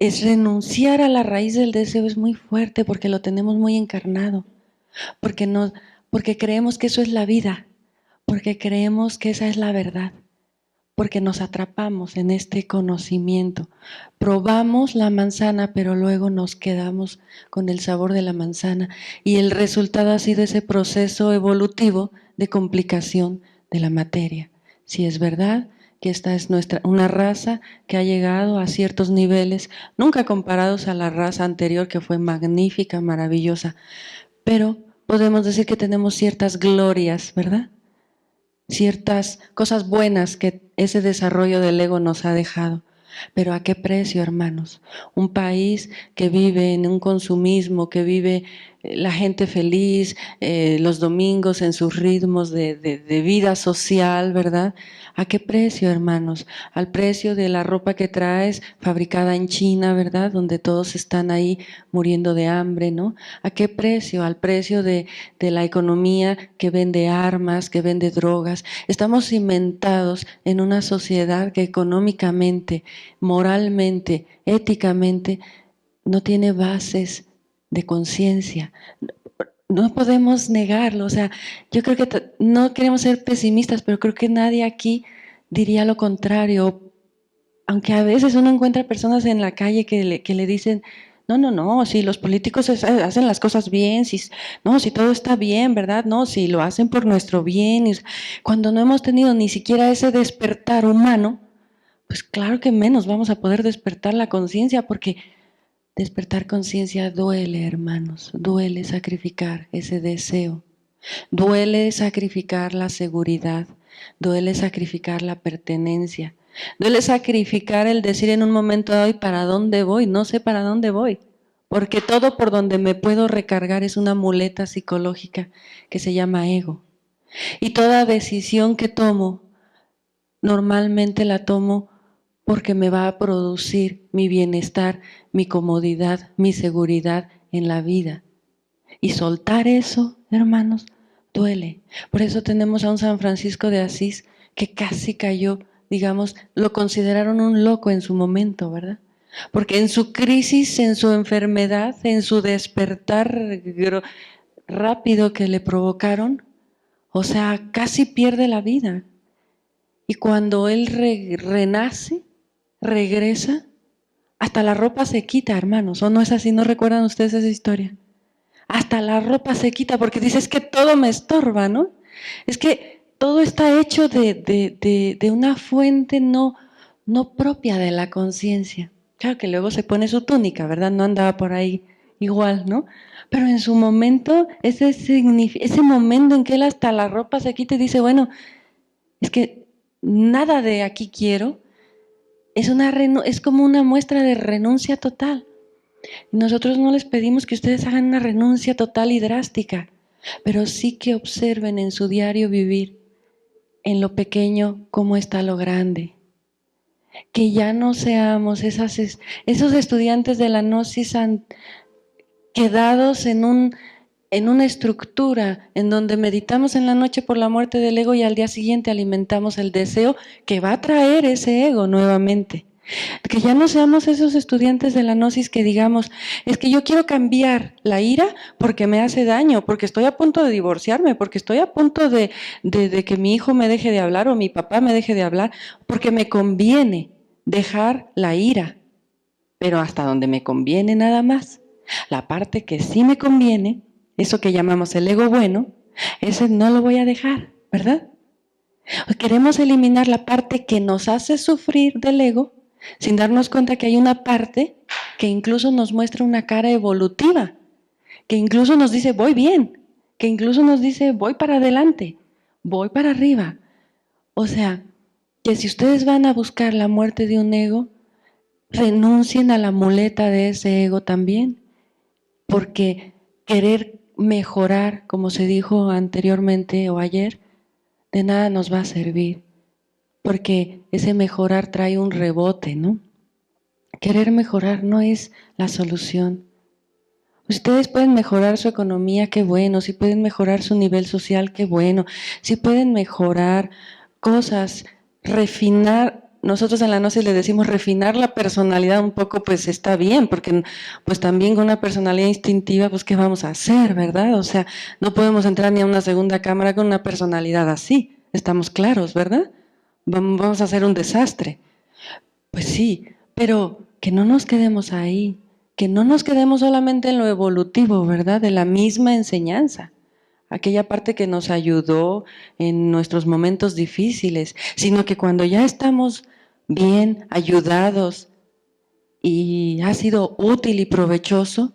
renunciar a la raíz del deseo, es muy fuerte porque lo tenemos muy encarnado, porque creemos que eso es la vida, porque creemos que esa es la verdad, porque nos atrapamos en este conocimiento. Probamos la manzana, pero luego nos quedamos con el sabor de la manzana y el resultado ha sido ese proceso evolutivo de complicación de la materia. Si es verdad que esta es una raza que ha llegado a ciertos niveles, nunca comparados a la raza anterior que fue magnífica, maravillosa, pero podemos decir que tenemos ciertas glorias, ¿verdad? Ciertas cosas buenas que ese desarrollo del ego nos ha dejado. Pero ¿a qué precio, hermanos? Un país que vive en un consumismo, que vive la gente feliz, los domingos en sus ritmos de vida social, ¿verdad? ¿A qué precio, hermanos? Al precio de la ropa que traes fabricada en China, ¿verdad? Donde todos están ahí muriendo de hambre, ¿no? ¿A qué precio? Al precio de la economía que vende armas, que vende drogas. Estamos cimentados en una sociedad que económicamente, moralmente, éticamente, no tiene bases de conciencia. No podemos negarlo, o sea, yo creo que no queremos ser pesimistas, pero creo que nadie aquí diría lo contrario, aunque a veces uno encuentra personas en la calle que le dicen, no, si los políticos hacen las cosas bien, si todo está bien, ¿verdad? No, si lo hacen por nuestro bien, cuando no hemos tenido ni siquiera ese despertar humano, pues claro que menos vamos a poder despertar la conciencia, porque despertar conciencia duele, hermanos, duele sacrificar ese deseo. Duele sacrificar la seguridad, duele sacrificar la pertenencia, duele sacrificar el decir en un momento dado, ¿y para dónde voy? No sé para dónde voy, porque todo por donde me puedo recargar es una muleta psicológica que se llama ego. Y toda decisión que tomo, normalmente la tomo porque me va a producir mi bienestar, mi comodidad, mi seguridad en la vida. Y soltar eso, hermanos, duele. Por eso tenemos a un San Francisco de Asís que casi cayó, digamos, lo consideraron un loco en su momento, ¿verdad? Porque en su crisis, en su enfermedad, en su despertar rápido que le provocaron, o sea, casi pierde la vida. Y cuando él renace, regresa, hasta la ropa se quita, hermanos. ¿O no es así? ¿No recuerdan ustedes esa historia? Hasta la ropa se quita porque dice, es que todo me estorba, ¿no? Es que todo está hecho de una fuente no propia de la conciencia. Claro que luego se pone su túnica, ¿verdad? No andaba por ahí igual, ¿no? Pero en su momento, ese momento en que él hasta la ropa se quita y dice, bueno, es que nada de aquí quiero, es como una muestra de renuncia total. Nosotros no les pedimos que ustedes hagan una renuncia total y drástica, pero sí que observen en su diario vivir, en lo pequeño, cómo está lo grande. Que ya no seamos esos estudiantes de la gnosis quedados en una estructura en donde meditamos en la noche por la muerte del ego y al día siguiente alimentamos el deseo que va a traer ese ego nuevamente. Que ya no seamos esos estudiantes de la gnosis que digamos, es que yo quiero cambiar la ira porque me hace daño, porque estoy a punto de divorciarme, porque estoy a punto de que mi hijo me deje de hablar o mi papá me deje de hablar, porque me conviene dejar la ira, pero hasta donde me conviene nada más. La parte que sí me conviene, eso que llamamos el ego bueno, ese no lo voy a dejar, ¿verdad? Queremos eliminar la parte que nos hace sufrir del ego sin darnos cuenta que hay una parte que incluso nos muestra una cara evolutiva, que incluso nos dice voy bien, que incluso nos dice voy para adelante, voy para arriba. O sea, que si ustedes van a buscar la muerte de un ego, renuncien a la muleta de ese ego también, porque querer mejorar, como se dijo anteriormente o ayer, de nada nos va a servir, porque ese mejorar trae un rebote, ¿no? Querer mejorar no es la solución. Ustedes pueden mejorar su economía, qué bueno, si pueden mejorar su nivel social, qué bueno, si pueden mejorar cosas, refinar, nosotros en la gnosis le decimos refinar la personalidad un poco, pues está bien, porque pues también con una personalidad instintiva, pues qué vamos a hacer, ¿verdad? O sea, no podemos entrar ni a una segunda cámara con una personalidad así, estamos claros, ¿verdad? Vamos a hacer un desastre. Pues sí, pero que no nos quedemos ahí, que no nos quedemos solamente en lo evolutivo, ¿verdad? De la misma enseñanza, aquella parte que nos ayudó en nuestros momentos difíciles, sino que cuando ya estamos bien, ayudados y ha sido útil y provechoso,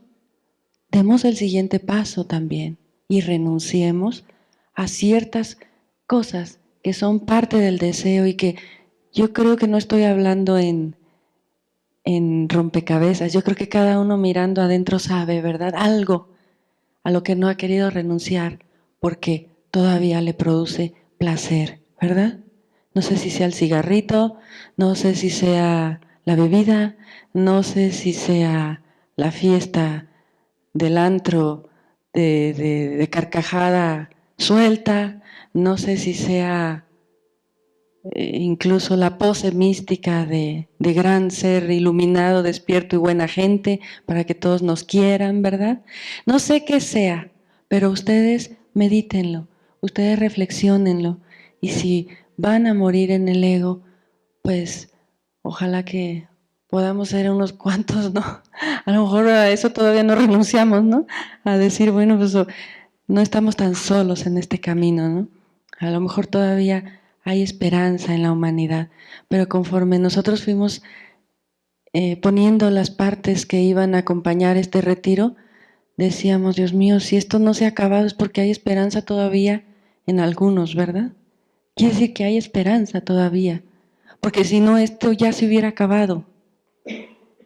demos el siguiente paso también y renunciemos a ciertas cosas que son parte del deseo y que yo creo que no estoy hablando en rompecabezas. Yo creo que cada uno mirando adentro sabe, ¿verdad? Algo a lo que no ha querido renunciar porque todavía le produce placer, ¿verdad? No sé si sea el cigarrito, no sé si sea la bebida, no sé si sea la fiesta del antro de carcajada suelta, no sé si sea incluso la pose mística de gran ser iluminado, despierto y buena gente, para que todos nos quieran, ¿verdad? No sé qué sea, pero ustedes medítenlo, ustedes reflexionenlo, y si van a morir en el ego, pues ojalá que podamos ser unos cuantos, ¿no? A lo mejor a eso todavía no renunciamos, ¿no? A decir, bueno, pues no estamos tan solos en este camino, ¿no? A lo mejor todavía hay esperanza en la humanidad, pero conforme nosotros fuimos poniendo las partes que iban a acompañar este retiro, decíamos, Dios mío, si esto no se ha acabado es porque hay esperanza todavía en algunos, ¿verdad? Quiere decir que hay esperanza todavía, porque si no esto ya se hubiera acabado.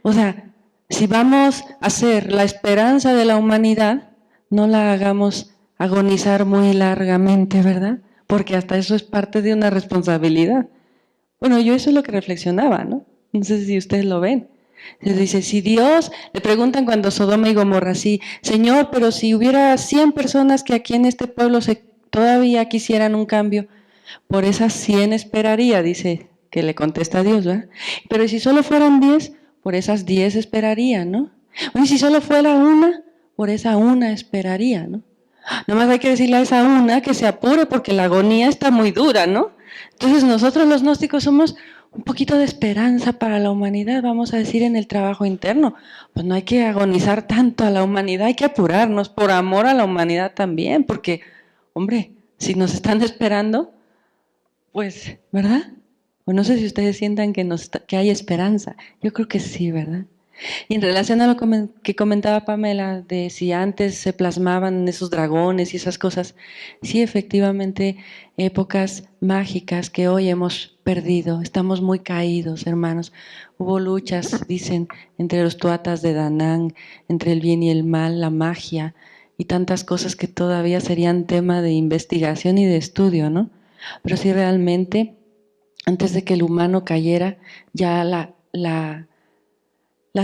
O sea, si vamos a ser la esperanza de la humanidad, no la hagamos agonizar muy largamente, ¿verdad? Porque hasta eso es parte de una responsabilidad. Bueno, yo eso es lo que reflexionaba, ¿no? No sé si ustedes lo ven. Se dice, si Dios, le preguntan cuando Sodoma y Gomorra, sí, Señor, pero si hubiera 100 personas que aquí en este pueblo todavía quisieran un cambio, por esas 100 esperaría, dice, que le contesta a Dios, ¿verdad? Pero si solo fueran 10, por esas 10 esperaría, ¿no? Oye, si solo fuera una, por esa una esperaría, ¿no? Nomás hay que decirle a esa una que se apure porque la agonía está muy dura, ¿no? Entonces nosotros los gnósticos somos un poquito de esperanza para la humanidad, vamos a decir en el trabajo interno. Pues no hay que agonizar tanto a la humanidad, hay que apurarnos por amor a la humanidad también, porque, hombre, si nos están esperando, pues, ¿verdad? O no sé si ustedes sientan que hay esperanza. Yo creo que sí, ¿verdad? Y en relación a lo que comentaba Pamela, de si antes se plasmaban esos dragones y esas cosas, sí, efectivamente, épocas mágicas que hoy hemos perdido, estamos muy caídos, hermanos. Hubo luchas, dicen, entre los tuatas de Danang, entre el bien y el mal, la magia y tantas cosas que todavía serían tema de investigación y de estudio, ¿no? Pero sí realmente, antes de que el humano cayera, ya la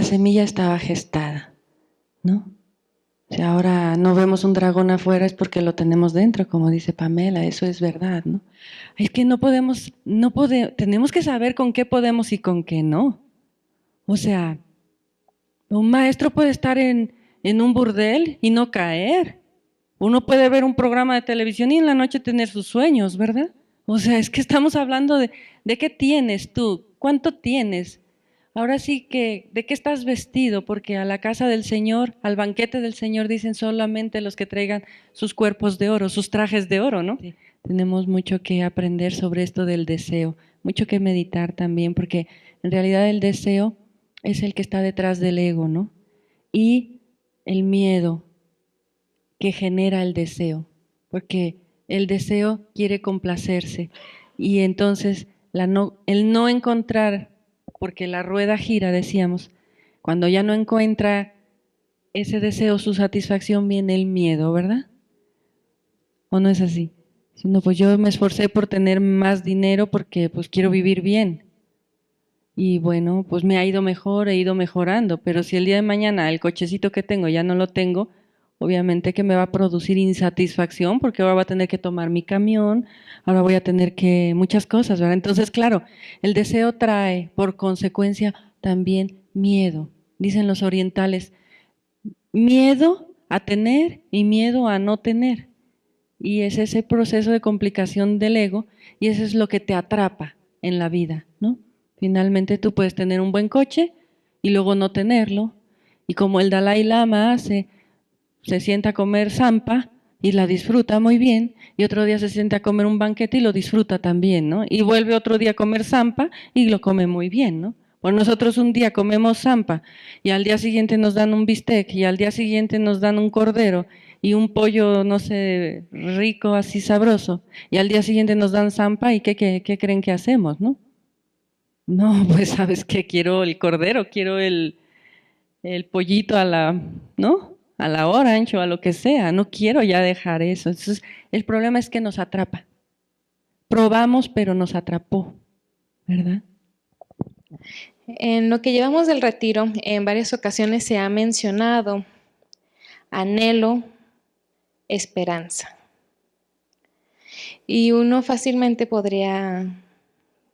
semilla estaba gestada, ¿no? O sea, ahora no vemos un dragón afuera es porque lo tenemos dentro, como dice Pamela, eso es verdad, ¿no? Es que tenemos que saber con qué podemos y con qué no. O sea, un maestro puede estar en un burdel y no caer. Uno puede ver un programa de televisión y en la noche tener sus sueños, ¿verdad? O sea, es que estamos hablando de qué tienes tú, cuánto tienes. Ahora sí que, ¿de qué estás vestido? Porque a la casa del Señor, al banquete del Señor dicen solamente los que traigan sus cuerpos de oro, sus trajes de oro, ¿no? Sí. Tenemos mucho que aprender sobre esto del deseo, mucho que meditar también, porque en realidad el deseo es el que está detrás del ego, ¿no? Y el miedo que genera el deseo, porque el deseo quiere complacerse y entonces el no encontrar, porque la rueda gira, decíamos, cuando ya no encuentra ese deseo su satisfacción viene el miedo, ¿verdad? ¿O no es así? Sino pues yo me esforcé por tener más dinero porque pues quiero vivir bien. Y bueno, pues me ha ido mejor, he ido mejorando, pero si el día de mañana el cochecito que tengo ya no lo tengo, obviamente que me va a producir insatisfacción porque ahora voy a tener que tomar mi camión, ahora voy a tener que muchas cosas, ¿verdad? Entonces, claro, el deseo trae por consecuencia también miedo. Dicen los orientales, miedo a tener y miedo a no tener. Y es ese proceso de complicación del ego y eso es lo que te atrapa en la vida, ¿no? Finalmente tú puedes tener un buen coche y luego no tenerlo. Y como el Dalai Lama hace, se sienta a comer zampa y la disfruta muy bien, y otro día se sienta a comer un banquete y lo disfruta también, ¿no? Y vuelve otro día a comer zampa y lo come muy bien, ¿no? Pues nosotros un día comemos zampa y al día siguiente nos dan un bistec y al día siguiente nos dan un cordero y un pollo, no sé, rico, así sabroso, y al día siguiente nos dan zampa y ¿qué creen que hacemos, no? No, pues sabes que quiero el cordero, quiero el pollito a la, ¿no? A la orange o a lo que sea, no quiero ya dejar eso. Entonces, el problema es que nos atrapa. Probamos, pero nos atrapó, ¿verdad? En lo que llevamos del retiro, en varias ocasiones se ha mencionado anhelo, esperanza. Y uno fácilmente podría,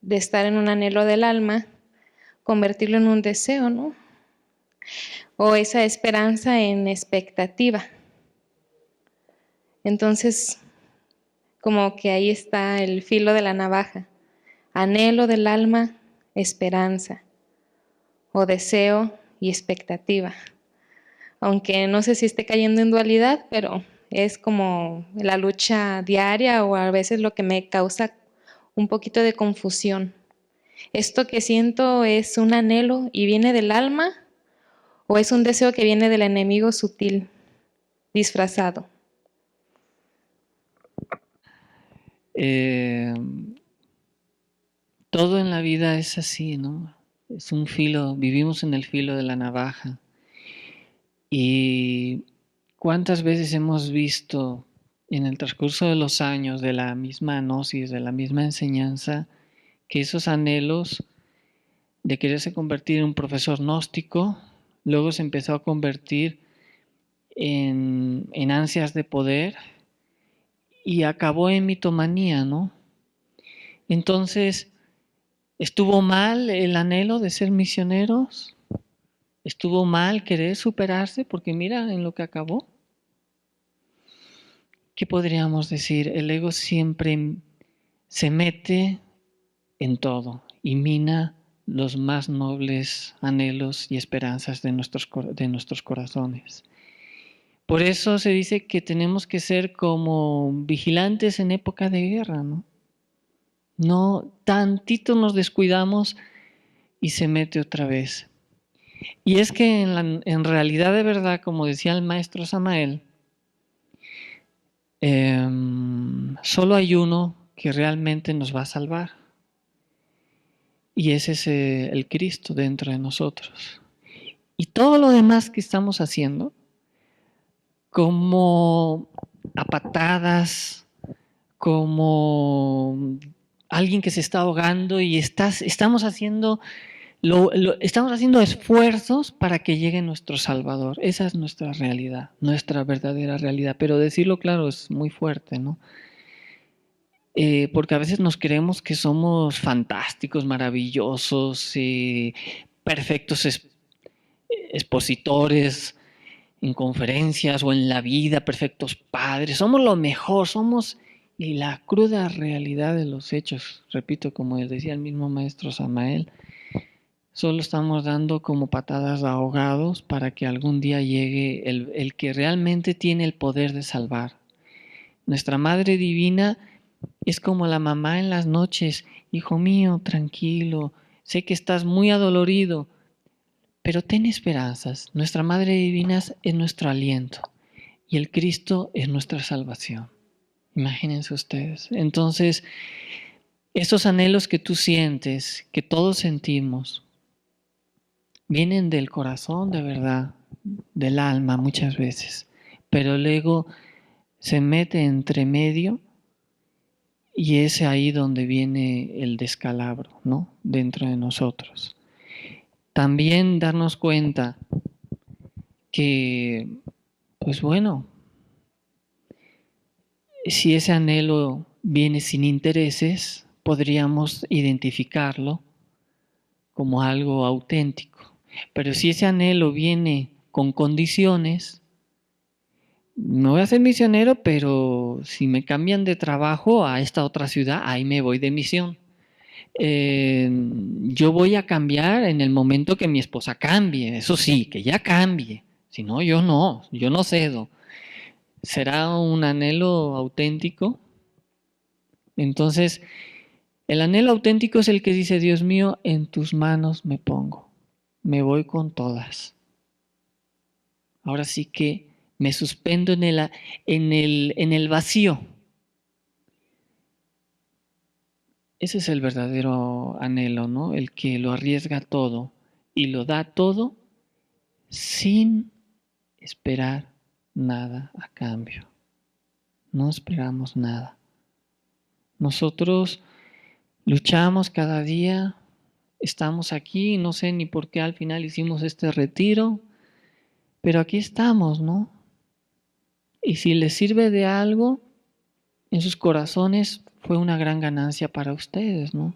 de estar en un anhelo del alma, convertirlo en un deseo, ¿no? O esa esperanza en expectativa. Entonces, como que ahí está el filo de la navaja. Anhelo del alma, esperanza. O deseo y expectativa. Aunque no sé si esté cayendo en dualidad, pero es como la lucha diaria o a veces lo que me causa un poquito de confusión. ¿Esto que siento es un anhelo y viene del alma o es un deseo que viene del enemigo sutil? disfrazado. Todo en la vida es así, ¿no? Es un filo, vivimos en el filo de la navaja. Y cuántas veces hemos visto en el transcurso de los años de la misma gnosis, de la misma enseñanza, que esos anhelos de quererse convertir en un profesor gnóstico, luego se empezó a convertir en ansias de poder y acabó en mitomanía, ¿no? Entonces, ¿estuvo mal el anhelo de ser misioneros? ¿Estuvo mal querer superarse? Porque mira en lo que acabó. ¿Qué podríamos decir? El ego siempre se mete en todo y mina los más nobles anhelos y esperanzas de nuestros corazones. Por eso se dice que tenemos que ser como vigilantes en época de guerra, ¿no? No, tantito nos descuidamos y se mete otra vez. Y es que en realidad de verdad, como decía el maestro Samael, solo hay uno que realmente nos va a salvar. Y ese es el Cristo dentro de nosotros. Y todo lo demás que estamos haciendo, como a patadas, como alguien que se está ahogando y estamos haciendo esfuerzos para que llegue nuestro Salvador. Esa es nuestra realidad, nuestra verdadera realidad. Pero decirlo claro es muy fuerte, ¿no? Porque a veces nos creemos que somos fantásticos, maravillosos, perfectos expositores en conferencias o en la vida, perfectos padres. Somos lo mejor, y la cruda realidad de los hechos, repito, como decía el mismo maestro Samael, solo estamos dando como patadas de ahogados para que algún día llegue el que realmente tiene el poder de salvar. Nuestra Madre Divina es como la mamá en las noches: hijo mío, tranquilo, sé que estás muy adolorido, pero ten esperanzas. Nuestra Madre Divina es nuestro aliento y el Cristo es nuestra salvación. Imagínense ustedes. Entonces, esos anhelos que tú sientes, que todos sentimos, vienen del corazón de verdad, del alma muchas veces, pero el ego se mete entre medio y es ahí donde viene el descalabro, ¿no? Dentro de nosotros. También darnos cuenta que, pues bueno, si ese anhelo viene sin intereses, podríamos identificarlo como algo auténtico. Pero si ese anhelo viene con condiciones, me voy a hacer misionero, pero si me cambian de trabajo a esta otra ciudad, ahí me voy de misión. Yo voy a cambiar en el momento que mi esposa cambie, eso sí, que ya cambie. Si no, yo no cedo. ¿Será un anhelo auténtico? Entonces, el anhelo auténtico es el que dice: Dios mío, en tus manos me pongo, me voy con todas. Ahora sí que me suspendo en el vacío. Ese es el verdadero anhelo, ¿no? El que lo arriesga todo y lo da todo sin esperar nada a cambio. No esperamos nada. Nosotros luchamos cada día, estamos aquí, no sé ni por qué al final hicimos este retiro, pero aquí estamos, ¿no? Y si les sirve de algo en sus corazones, fue una gran ganancia para ustedes, ¿no?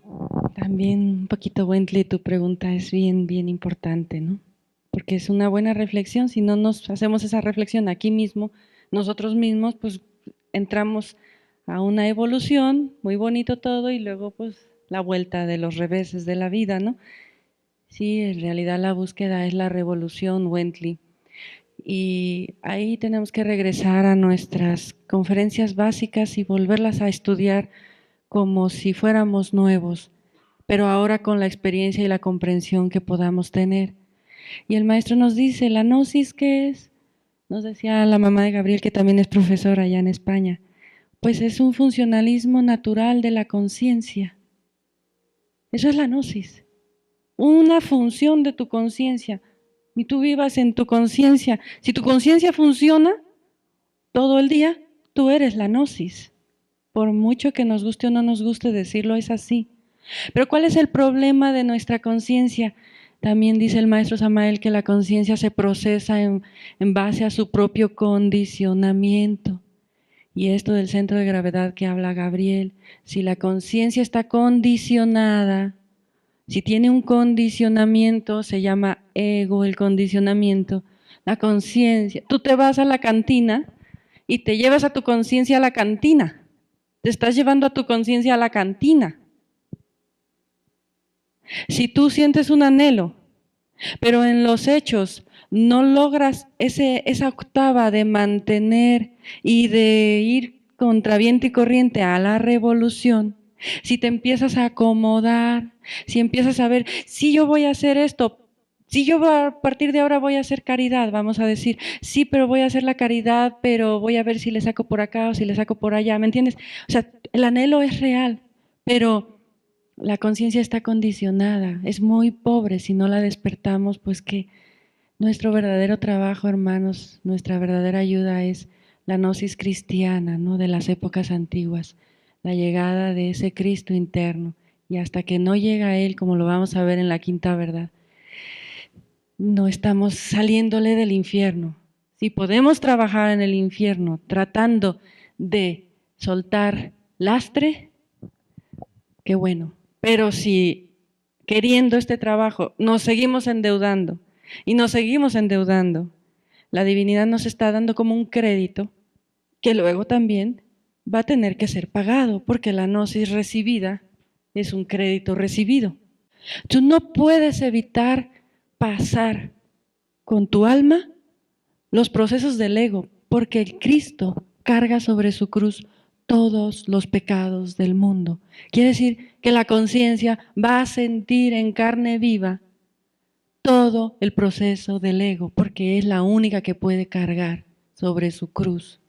También un poquito, Wentley, tu pregunta es bien, bien importante, ¿no? Porque es una buena reflexión. Si no nos hacemos esa reflexión aquí mismo, nosotros mismos, pues entramos a una evolución, muy bonito todo, y luego pues la vuelta de los reveses de la vida, ¿no? Sí, en realidad la búsqueda es la revolución, Wentley. Y ahí tenemos que regresar a nuestras conferencias básicas y volverlas a estudiar como si fuéramos nuevos, pero ahora con la experiencia y la comprensión que podamos tener. Y el maestro nos dice: ¿la gnosis qué es? Nos decía la mamá de Gabriel, que también es profesora allá en España, pues es un funcionalismo natural de la conciencia. Eso es la gnosis, una función de tu conciencia. Y tú vivas en tu conciencia. Si tu conciencia funciona todo el día, tú eres la gnosis. Por mucho que nos guste o no nos guste decirlo, es así. Pero ¿cuál es el problema de nuestra conciencia? También dice el maestro Samael que la conciencia se procesa en base a su propio condicionamiento. Y esto del centro de gravedad que habla Gabriel, si la conciencia está condicionada, si tiene un condicionamiento, se llama ego el condicionamiento, la conciencia. Tú te vas a la cantina y te llevas a tu conciencia a la cantina. Te estás llevando a tu conciencia a la cantina. Si tú sientes un anhelo, pero en los hechos no logras esa octava de mantener y de ir contra viento y corriente a la revolución, si te empiezas a acomodar, si empiezas a ver, si yo voy a hacer esto, si yo a partir de ahora voy a hacer caridad, vamos a decir, sí, pero voy a hacer la caridad, pero voy a ver si le saco por acá o si le saco por allá, ¿me entiendes? O sea, el anhelo es real, pero la conciencia está condicionada, es muy pobre si no la despertamos, pues que nuestro verdadero trabajo, hermanos, nuestra verdadera ayuda es la gnosis cristiana, ¿no? De las épocas antiguas, la llegada de ese Cristo interno. Y hasta que no llega a Él, como lo vamos a ver en la quinta verdad, no estamos saliéndole del infierno. Si podemos trabajar en el infierno tratando de soltar lastre, qué bueno. Pero si queriendo este trabajo nos seguimos endeudando y nos seguimos endeudando, la divinidad nos está dando como un crédito que luego también va a tener que ser pagado, porque la gnosis recibida es un crédito recibido. Tú no puedes evitar pasar con tu alma los procesos del ego, porque el Cristo carga sobre su cruz todos los pecados del mundo. Quiere decir que la conciencia va a sentir en carne viva todo el proceso del ego, porque es la única que puede cargar sobre su cruz.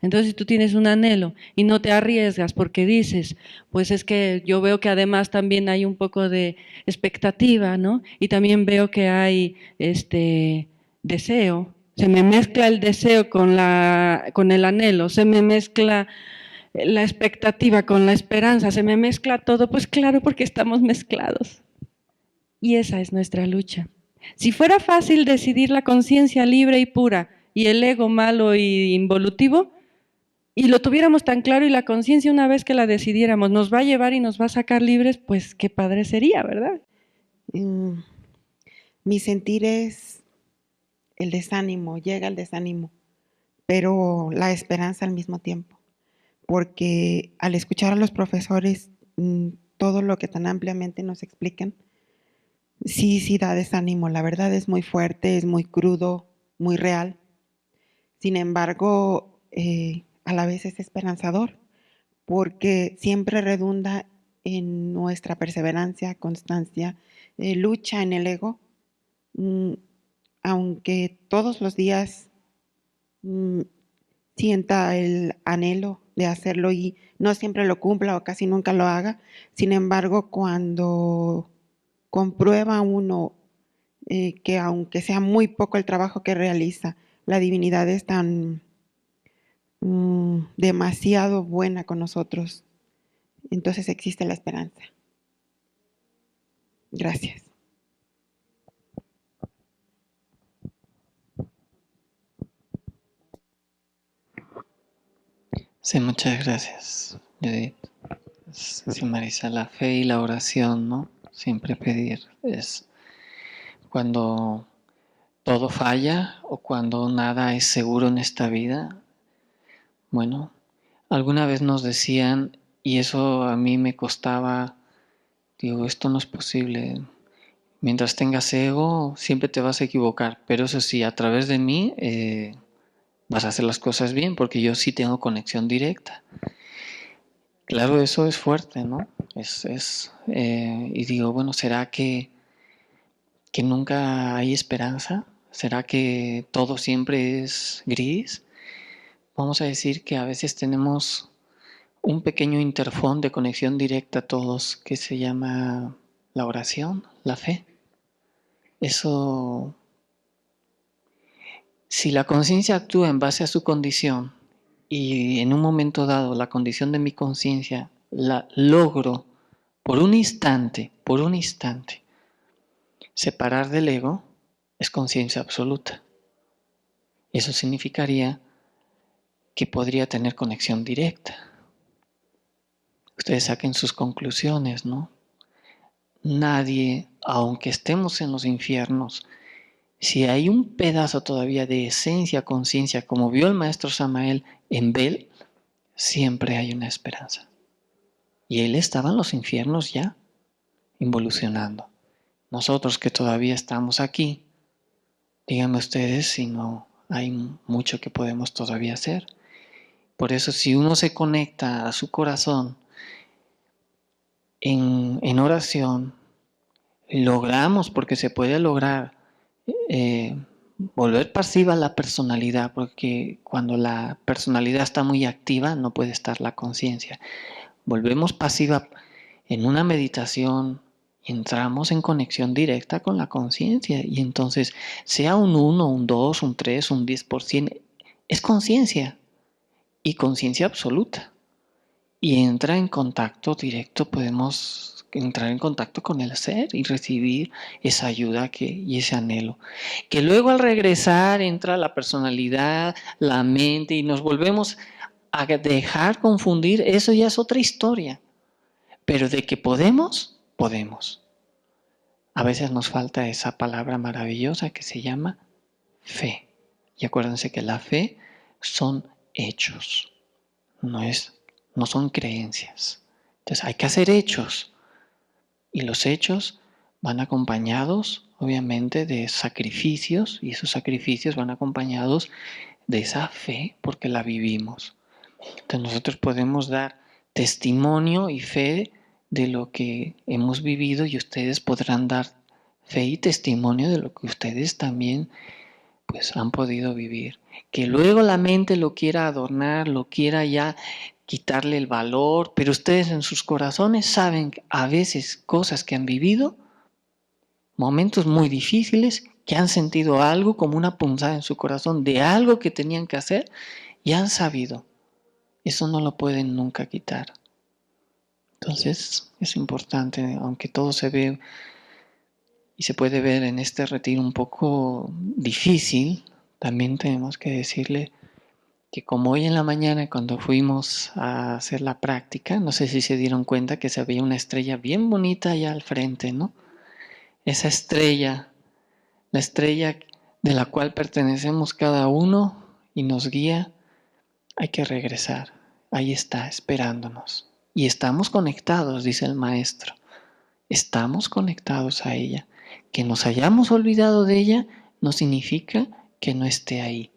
Entonces, si tú tienes un anhelo y no te arriesgas porque dices, pues es que yo veo que además también hay un poco de expectativa, ¿no? Y también veo que hay deseo, se me mezcla el deseo con el anhelo, se me mezcla la expectativa con la esperanza, se me mezcla todo, pues claro, porque estamos mezclados. Y esa es nuestra lucha. Si fuera fácil decidir la conciencia libre y pura y el ego malo y involutivo, y lo tuviéramos tan claro y la conciencia una vez que la decidiéramos nos va a llevar y nos va a sacar libres, pues qué padre sería, ¿verdad? Mi sentir es el desánimo, llega el desánimo, pero la esperanza al mismo tiempo, porque al escuchar a los profesores todo lo que tan ampliamente nos explican, sí da desánimo, la verdad es muy fuerte, es muy crudo, muy real. Sin embargo, a la vez es esperanzador, porque siempre redunda en nuestra perseverancia, constancia, lucha en el ego, aunque todos los días sienta el anhelo de hacerlo y no siempre lo cumpla o casi nunca lo haga. Sin embargo, cuando comprueba uno que aunque sea muy poco el trabajo que realiza, la divinidad es tan demasiado buena con nosotros, entonces existe la esperanza. Gracias. Sí, muchas gracias, Judith. Sí, Marisa, la fe y la oración, ¿no? Siempre pedir es cuando todo falla o cuando nada es seguro en esta vida. Bueno, alguna vez nos decían, y eso a mí me costaba, digo, esto no es posible. Mientras tengas ego, siempre te vas a equivocar, pero eso sí, a través de mí vas a hacer las cosas bien, porque yo sí tengo conexión directa. Claro, eso es fuerte, ¿no? Y digo, bueno, ¿será que nunca hay esperanza? ¿Será que todo siempre es gris? Vamos a decir que a veces tenemos un pequeño interfón de conexión directa a todos que se llama la oración, la fe. Eso, si la conciencia actúa en base a su condición y en un momento dado la condición de mi conciencia la logro por un instante, separar del ego, es conciencia absoluta. Eso significaría que podría tener conexión directa. Ustedes saquen sus conclusiones, ¿no? Nadie, aunque estemos en los infiernos, si hay un pedazo todavía de esencia, conciencia, como vio el maestro Samael en Bel, siempre hay una esperanza. Y él estaba en los infiernos ya, involucionando. Nosotros que todavía estamos aquí, díganme ustedes si no hay mucho que podemos todavía hacer. Por eso si uno se conecta a su corazón en oración, logramos, porque se puede lograr, volver pasiva la personalidad, porque cuando la personalidad está muy activa no puede estar la conciencia. Volvemos pasiva en una meditación, entramos en conexión directa con la conciencia y entonces sea un 1, un 2, un 3, un 10%, es conciencia y conciencia absoluta. Y entra en contacto directo, podemos entrar en contacto con el ser y recibir esa ayuda y ese anhelo. Que luego al regresar entra la personalidad, la mente y nos volvemos a dejar confundir, eso ya es otra historia. Pero de que podemos, podemos. A veces nos falta esa palabra maravillosa que se llama fe. Y acuérdense que la fe son hechos, no son creencias. Entonces hay que hacer hechos. Y los hechos van acompañados, obviamente, de sacrificios. Y esos sacrificios van acompañados de esa fe porque la vivimos. Entonces nosotros podemos dar testimonio y fe de lo que hemos vivido y ustedes podrán dar fe y testimonio de lo que ustedes también pues han podido vivir. Que luego la mente lo quiera adornar, lo quiera ya quitarle el valor, pero ustedes en sus corazones saben a veces cosas que han vivido, momentos muy difíciles, que han sentido algo como una punzada en su corazón de algo que tenían que hacer y han sabido. Eso no lo pueden nunca quitar. Entonces es importante, aunque todo se ve y se puede ver en este retiro un poco difícil, también tenemos que decirle que como hoy en la mañana cuando fuimos a hacer la práctica, no sé si se dieron cuenta que se veía una estrella bien bonita allá al frente, ¿no? Esa estrella, la estrella de la cual pertenecemos cada uno y nos guía, hay que regresar. Ahí está, esperándonos. Y estamos conectados, dice el maestro. Estamos conectados a ella. Que nos hayamos olvidado de ella no significa que no esté ahí.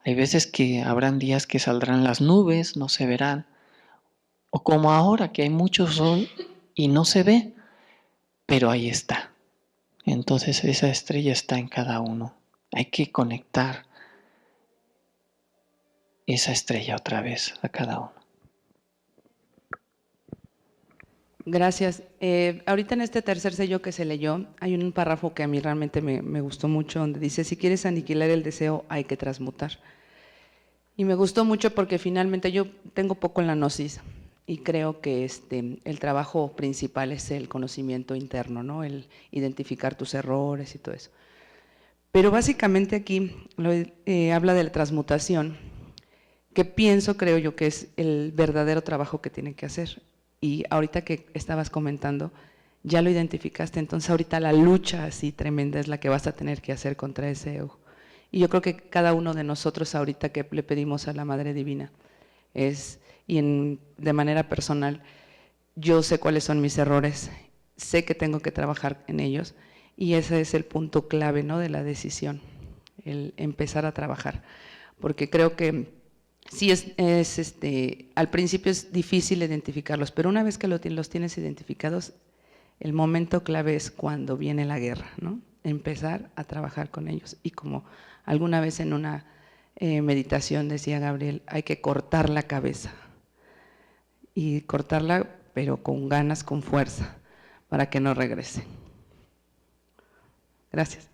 Hay veces que habrán días que saldrán las nubes, no se verán. O como ahora que hay mucho sol y no se ve, pero ahí está. Entonces esa estrella está en cada uno. Hay que conectar esa estrella otra vez a cada uno. Gracias. Ahorita en este tercer sello que se leyó, hay un párrafo que a mí realmente me gustó mucho, donde dice, si quieres aniquilar el deseo, hay que transmutar. Y me gustó mucho porque finalmente yo tengo poco en la gnosis y creo que el trabajo principal es el conocimiento interno, ¿no? El identificar tus errores y todo eso. Pero básicamente aquí habla de la transmutación, que creo yo que es el verdadero trabajo que tiene que hacer. Y ahorita que estabas comentando, ya lo identificaste, entonces ahorita la lucha así tremenda es la que vas a tener que hacer contra ese ego. Y yo creo que cada uno de nosotros ahorita que le pedimos a la Madre Divina de manera personal, yo sé cuáles son mis errores, sé que tengo que trabajar en ellos y ese es el punto clave, ¿no?, de la decisión, el empezar a trabajar, porque creo que sí al principio es difícil identificarlos, pero una vez que los tienes identificados, el momento clave es cuando viene la guerra, ¿no? empezar a trabajar con ellos. Y como alguna vez en una meditación decía Gabriel, hay que cortar la cabeza. Y cortarla, pero con ganas, con fuerza, para que no regrese. Gracias.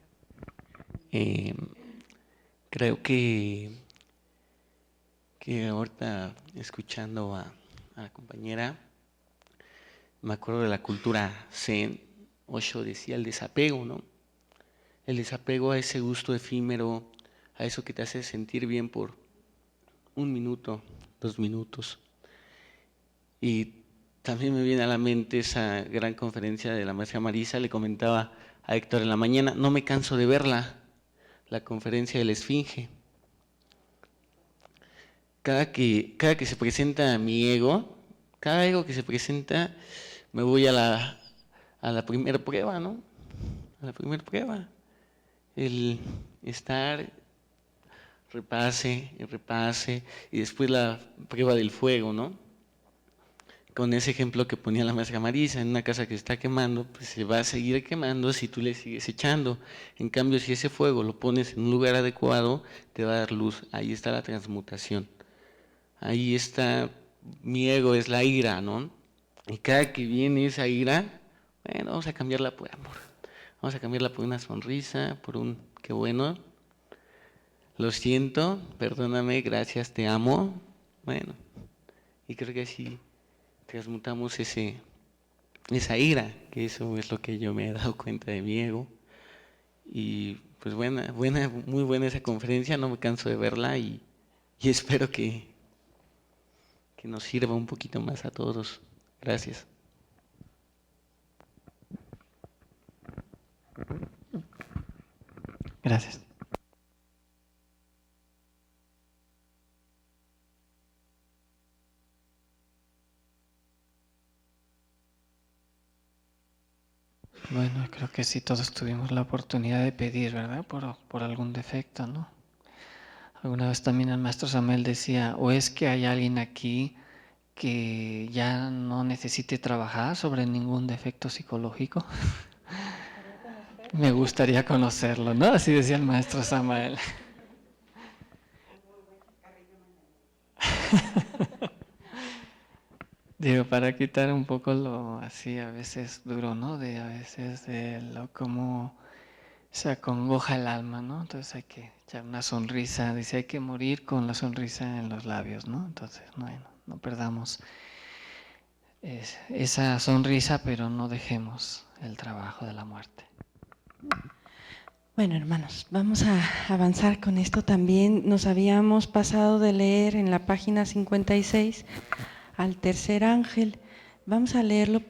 Creo que ahorita escuchando a la compañera, me acuerdo de la cultura Zen. Osho decía el desapego, ¿no? El desapego a ese gusto efímero, a eso que te hace sentir bien por 1 minuto, 2 minutos. Y también me viene a la mente esa gran conferencia de la maestra Marisa. Le comentaba a Héctor en la mañana, no me canso de verla, la conferencia de la Esfinge. Cada que se presenta mi ego, cada ego que se presenta, me voy a la primera prueba, ¿no? A la primera prueba. El estar, repase, y después la prueba del fuego, ¿no? Con ese ejemplo que ponía la maestra Marisa, en una casa que se está quemando, pues se va a seguir quemando si tú le sigues echando. En cambio, si ese fuego lo pones en un lugar adecuado, te va a dar luz. Ahí está la transmutación. Ahí está, mi ego es la ira, ¿no? Y cada que viene esa ira, bueno, vamos a cambiarla por amor. Vamos a cambiarla por una sonrisa, por un qué bueno. Lo siento, perdóname, gracias, te amo. Bueno, y creo que así transmutamos esa ira, que eso es lo que yo me he dado cuenta de mi ego. Y pues muy buena esa conferencia, no me canso de verla y espero que nos sirva un poquito más a todos. Gracias. Gracias. Bueno, creo que sí todos tuvimos la oportunidad de pedir, ¿verdad? Por algún defecto, ¿no? Alguna vez también el maestro Samuel decía, o es que hay alguien aquí que ya no necesite trabajar sobre ningún defecto psicológico. Me gustaría conocerlo, ¿no? Así decía el maestro Samuel. Digo, para quitar un poco lo así a veces duro, ¿no? A veces de lo como se acongoja el alma, ¿no? Entonces hay que echar una sonrisa, dice, hay que morir con la sonrisa en los labios, ¿no? Entonces, no perdamos esa sonrisa, pero no dejemos el trabajo de la muerte. Bueno, hermanos, vamos a avanzar con esto también. Nos habíamos pasado de leer en la página 56 al tercer ángel. Vamos a leerlo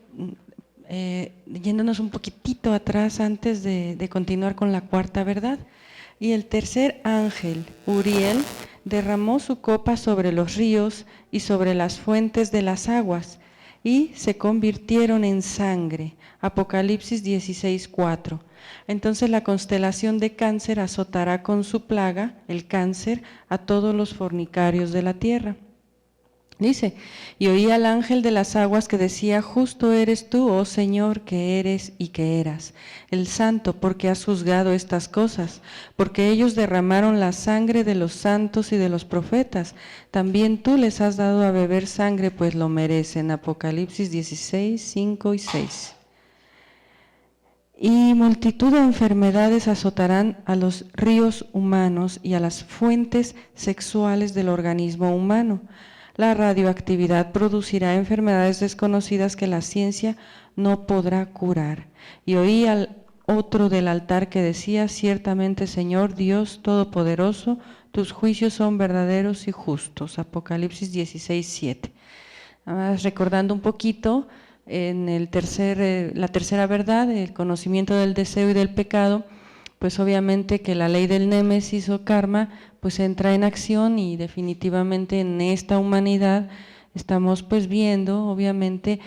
yéndonos un poquitito atrás antes de continuar con la cuarta verdad. Y el tercer ángel, Uriel, derramó su copa sobre los ríos y sobre las fuentes de las aguas, y se convirtieron en sangre. Apocalipsis 16:4. Entonces la constelación de Cáncer azotará con su plaga, el cáncer, a todos los fornicarios de la tierra. Dice, y oí al ángel de las aguas que decía, justo eres tú, oh Señor, que eres y que eras, el santo, porque has juzgado estas cosas, porque ellos derramaron la sangre de los santos y de los profetas, también tú les has dado a beber sangre, pues lo merecen. Apocalipsis 16, 5 y 6. Y multitud de enfermedades azotarán a los ríos humanos y a las fuentes sexuales del organismo humano. La radioactividad producirá enfermedades desconocidas que la ciencia no podrá curar. Y oí al otro del altar que decía, ciertamente Señor Dios Todopoderoso, tus juicios son verdaderos y justos. Apocalipsis 16, 7. Recordando un poquito, en la tercera verdad, el conocimiento del deseo y del pecado, pues obviamente que la ley del némesis o karma pues entra en acción y definitivamente en esta humanidad estamos pues viendo, obviamente,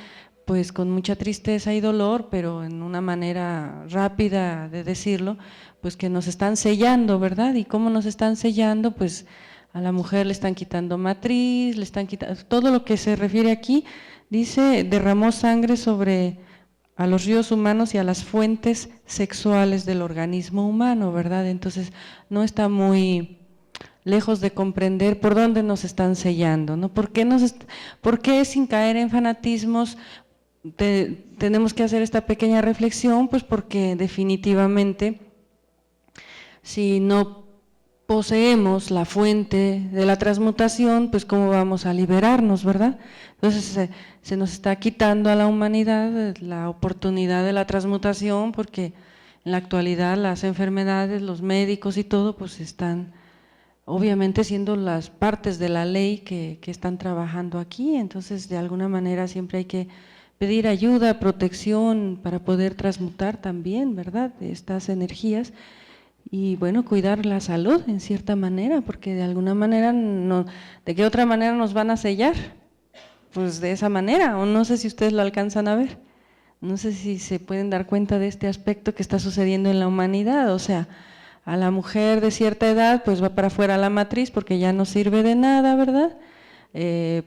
pues con mucha tristeza y dolor, pero en una manera rápida de decirlo, pues que nos están sellando, ¿verdad? ¿Y cómo nos están sellando? Pues a la mujer le están quitando matriz, le están quitando, todo lo que se refiere aquí, dice, derramó sangre sobre a los ríos humanos y a las fuentes sexuales del organismo humano, ¿verdad? Entonces no está muy lejos de comprender por dónde nos están sellando, ¿no? ¿Por qué sin caer en fanatismos tenemos que hacer esta pequeña reflexión? Pues porque definitivamente si no poseemos la fuente de la transmutación, pues cómo vamos a liberarnos, ¿verdad? Entonces se nos está quitando a la humanidad la oportunidad de la transmutación, porque en la actualidad las enfermedades, los médicos y todo, pues están obviamente siendo las partes de la ley que están trabajando aquí. Entonces de alguna manera siempre hay que pedir ayuda, protección para poder transmutar también, ¿verdad?, estas energías. Y bueno, cuidar la salud en cierta manera, porque de alguna manera, ¿de qué otra manera nos van a sellar? Pues de esa manera, o no sé si ustedes lo alcanzan a ver, no sé si se pueden dar cuenta de este aspecto que está sucediendo en la humanidad. O sea, a la mujer de cierta edad pues va para afuera la matriz porque ya no sirve de nada, ¿verdad?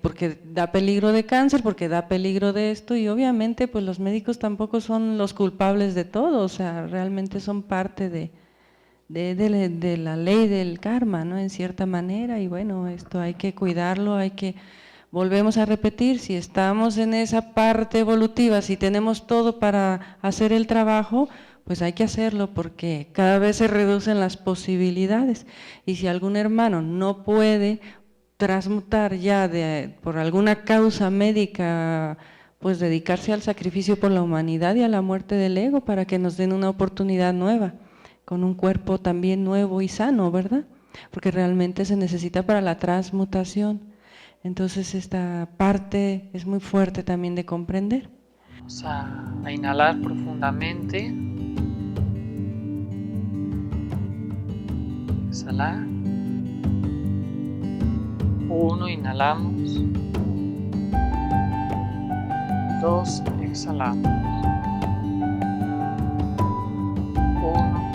Porque da peligro de cáncer, porque da peligro de esto, y obviamente pues los médicos tampoco son los culpables de todo, o sea, realmente son parte de la ley del karma, ¿no?, en cierta manera. Y bueno, esto hay que cuidarlo, volvemos a repetir, si estamos en esa parte evolutiva, si tenemos todo para hacer el trabajo, pues hay que hacerlo, porque cada vez se reducen las posibilidades. Y si algún hermano no puede transmutar ya por alguna causa médica, pues dedicarse al sacrificio por la humanidad y a la muerte del ego, para que nos den una oportunidad nueva, con un cuerpo también nuevo y sano, ¿verdad? Porque realmente se necesita para la transmutación. Entonces esta parte es muy fuerte también de comprender. Vamos a inhalar profundamente. Exhalar. 1, inhalamos. 2, exhalamos. 1.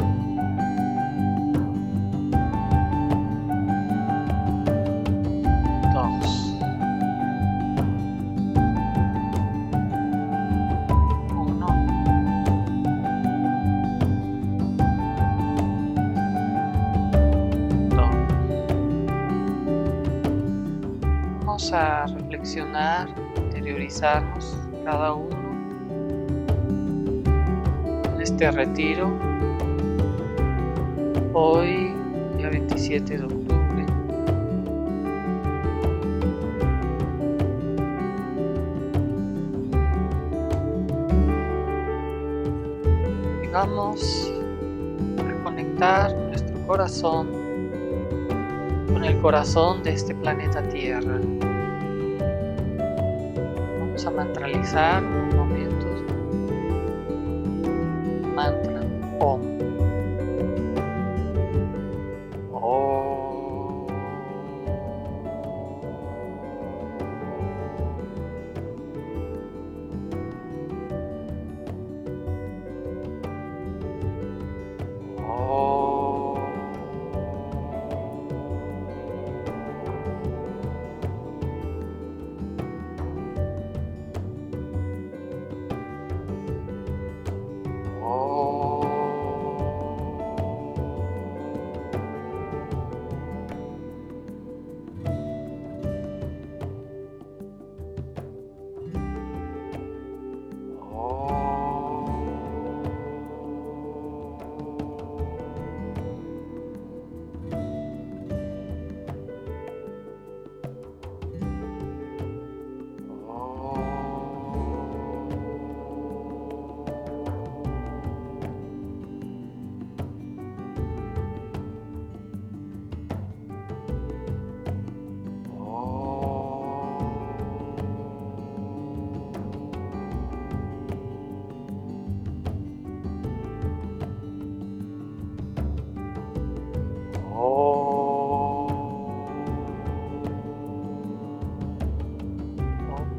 2. 1. 2. Vamos a reflexionar, interiorizarnos cada uno en este retiro. Hoy, día 27 de octubre. Vamos a conectar nuestro corazón con el corazón de este planeta Tierra. Vamos a mantralizar unos momentos. Mantra Om.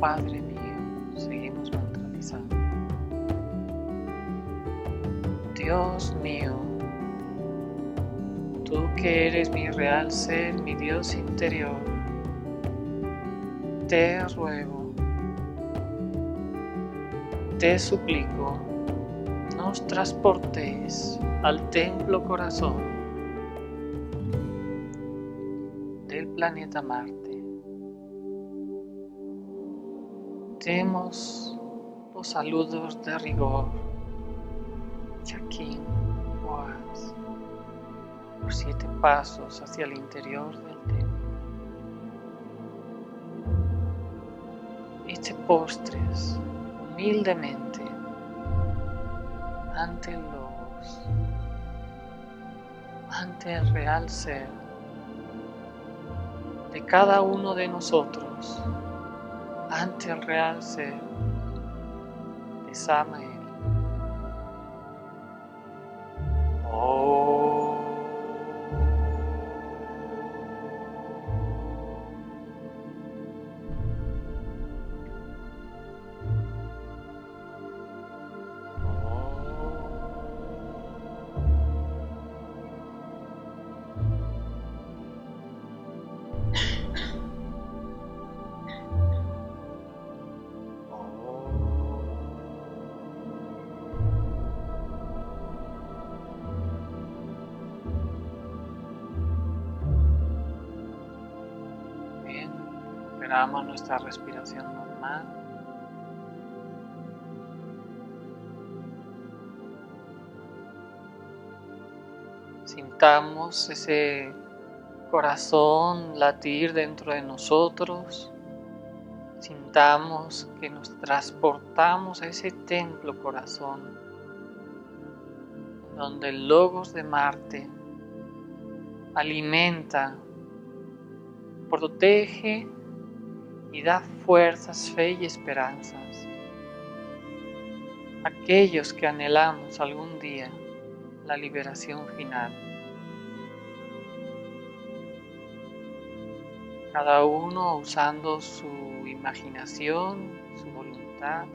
Padre mío, seguimos mantralizando. Dios mío, tú que eres mi real ser, mi Dios interior, te suplico, nos transportes al templo corazón del planeta Marte. Demos los saludos de rigor, Chaquín, Boaz, por 7 pasos hacia el interior del templo. Y te postres humildemente ante el real ser de cada uno de nosotros, ante el real ser de Samael. Bien, recuperamos nuestra respiración normal. Sintamos ese corazón latir dentro de nosotros. Sintamos que nos transportamos a ese templo corazón, donde el Logos de Marte alimenta, protege y da fuerzas, fe y esperanzas. Aquellos que anhelamos algún día la liberación final. Cada uno usando su imaginación, su voluntad,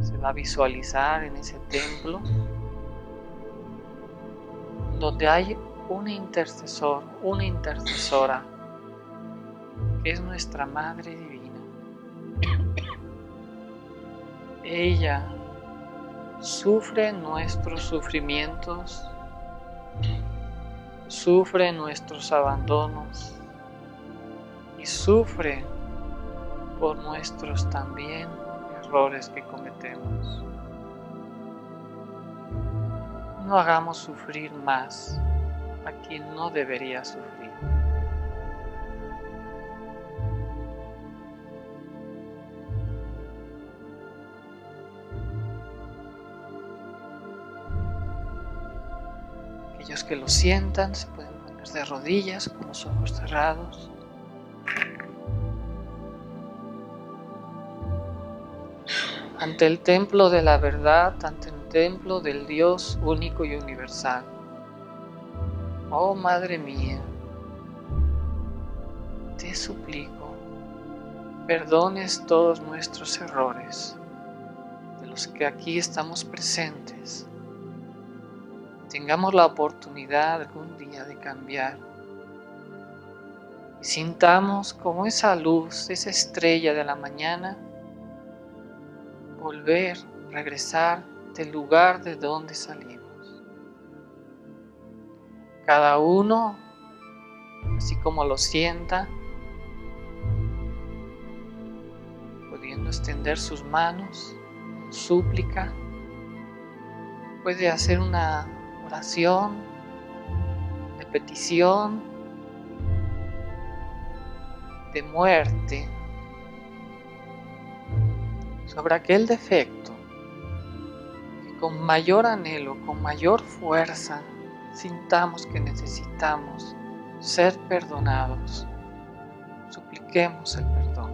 se va a visualizar en ese templo donde hay un intercesor, una intercesora, que es nuestra Madre Divina. Ella sufre nuestros sufrimientos, sufre nuestros abandonos y sufre por nuestros también errores que cometemos. No hagamos sufrir más a quien no debería sufrir. Aquellos que lo sientan se pueden poner de rodillas con los ojos cerrados. Ante el templo de la verdad, ante el templo del Dios único y universal. Oh Madre mía, te suplico, perdones todos nuestros errores, de los que aquí estamos presentes. Tengamos la oportunidad algún día de cambiar y sintamos como esa luz, esa estrella de la mañana, volver, regresar del lugar de donde salimos. Cada uno, así como lo sienta, pudiendo extender sus manos en súplica, puede hacer una oración de petición, de muerte, sobre aquel defecto que con mayor anhelo, con mayor fuerza, sintamos que necesitamos ser perdonados. Supliquemos el perdón.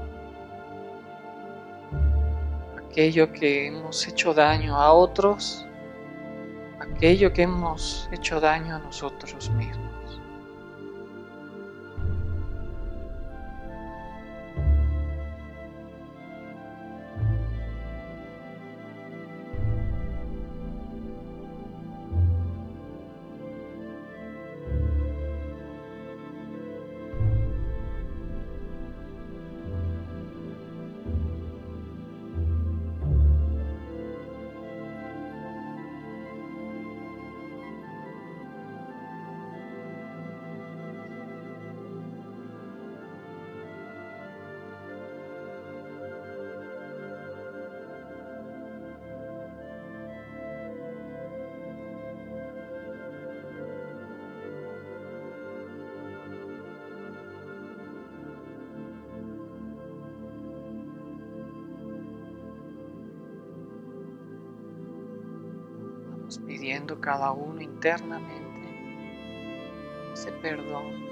Aquello que hemos hecho daño a otros, aquello que hemos hecho daño a nosotros mismos. Vamos pidiendo cada uno internamente ese perdón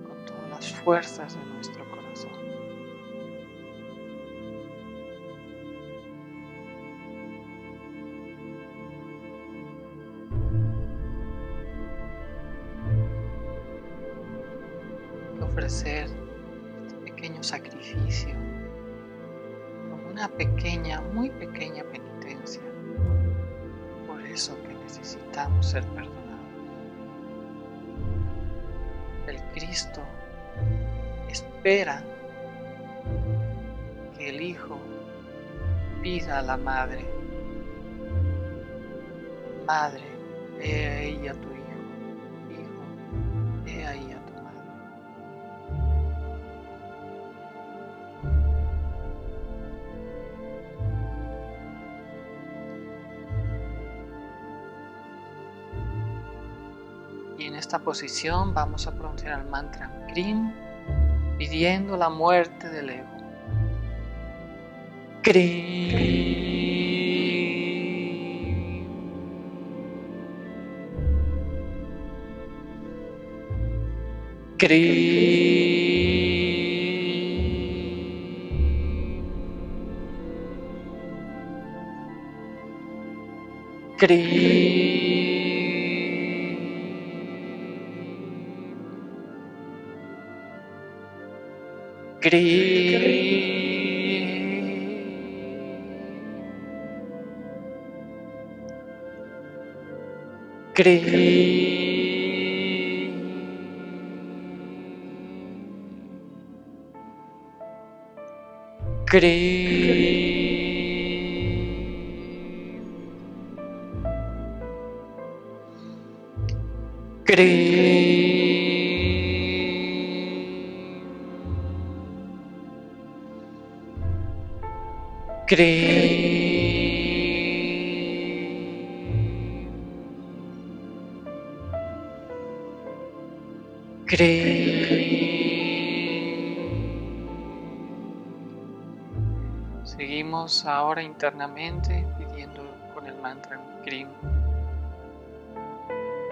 con todas las fuerzas de nuestro corazón. Ofrecer este pequeño sacrificio como una pequeña, muy pequeña penitencia por eso que necesitamos ser perdonados. El Cristo espera que el Hijo pida a la Madre: Madre, ve ahí a tu Hijo. Hijo, ve ahí a tu Madre. Y en esta posición vamos a pronunciar el mantra Krim, pidiendo la muerte del ego. Krim. Krim. Krim. Krim. Krim. Seguimos ahora internamente pidiendo con el mantra Krim,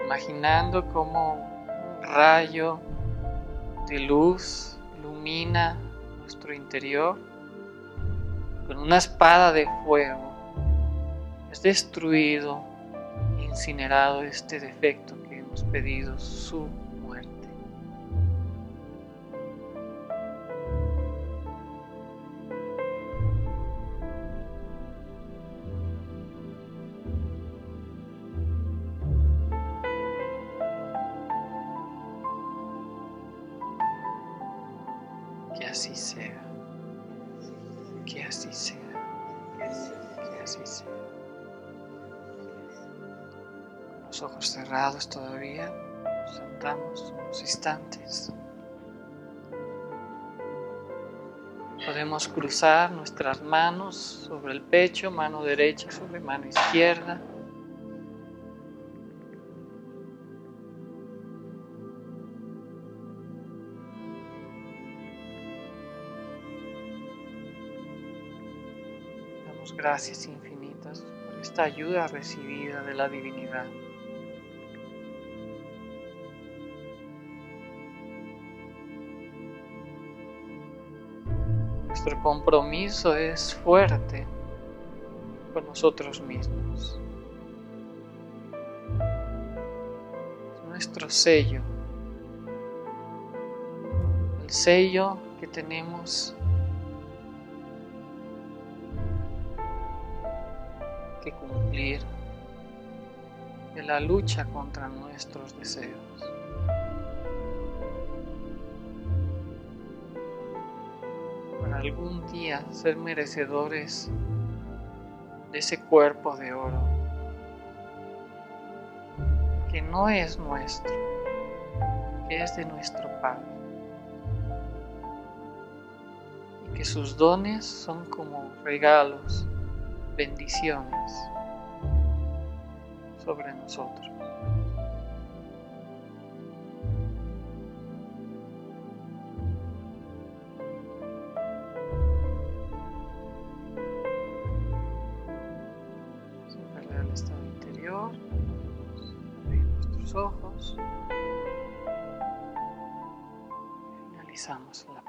imaginando como un rayo de luz ilumina nuestro interior. Con una espada de fuego es destruido e incinerado este defecto que hemos pedido, su muerte. Que así sea. Que así sea. Que así sea. Con los ojos cerrados todavía, nos sentamos unos instantes. Podemos cruzar nuestras manos sobre el pecho, mano derecha sobre mano izquierda. Damos gracias infinitas por esta ayuda recibida de la divinidad. Nuestro compromiso es fuerte con nosotros mismos. Es nuestro sello, el sello que tenemos que cumplir en la lucha contra nuestros deseos. Para algún día ser merecedores de ese cuerpo de oro que no es nuestro, que es de nuestro Padre, y que sus dones son como regalos, bendiciones sobre nosotros. nuestros ojos. Finalizamos la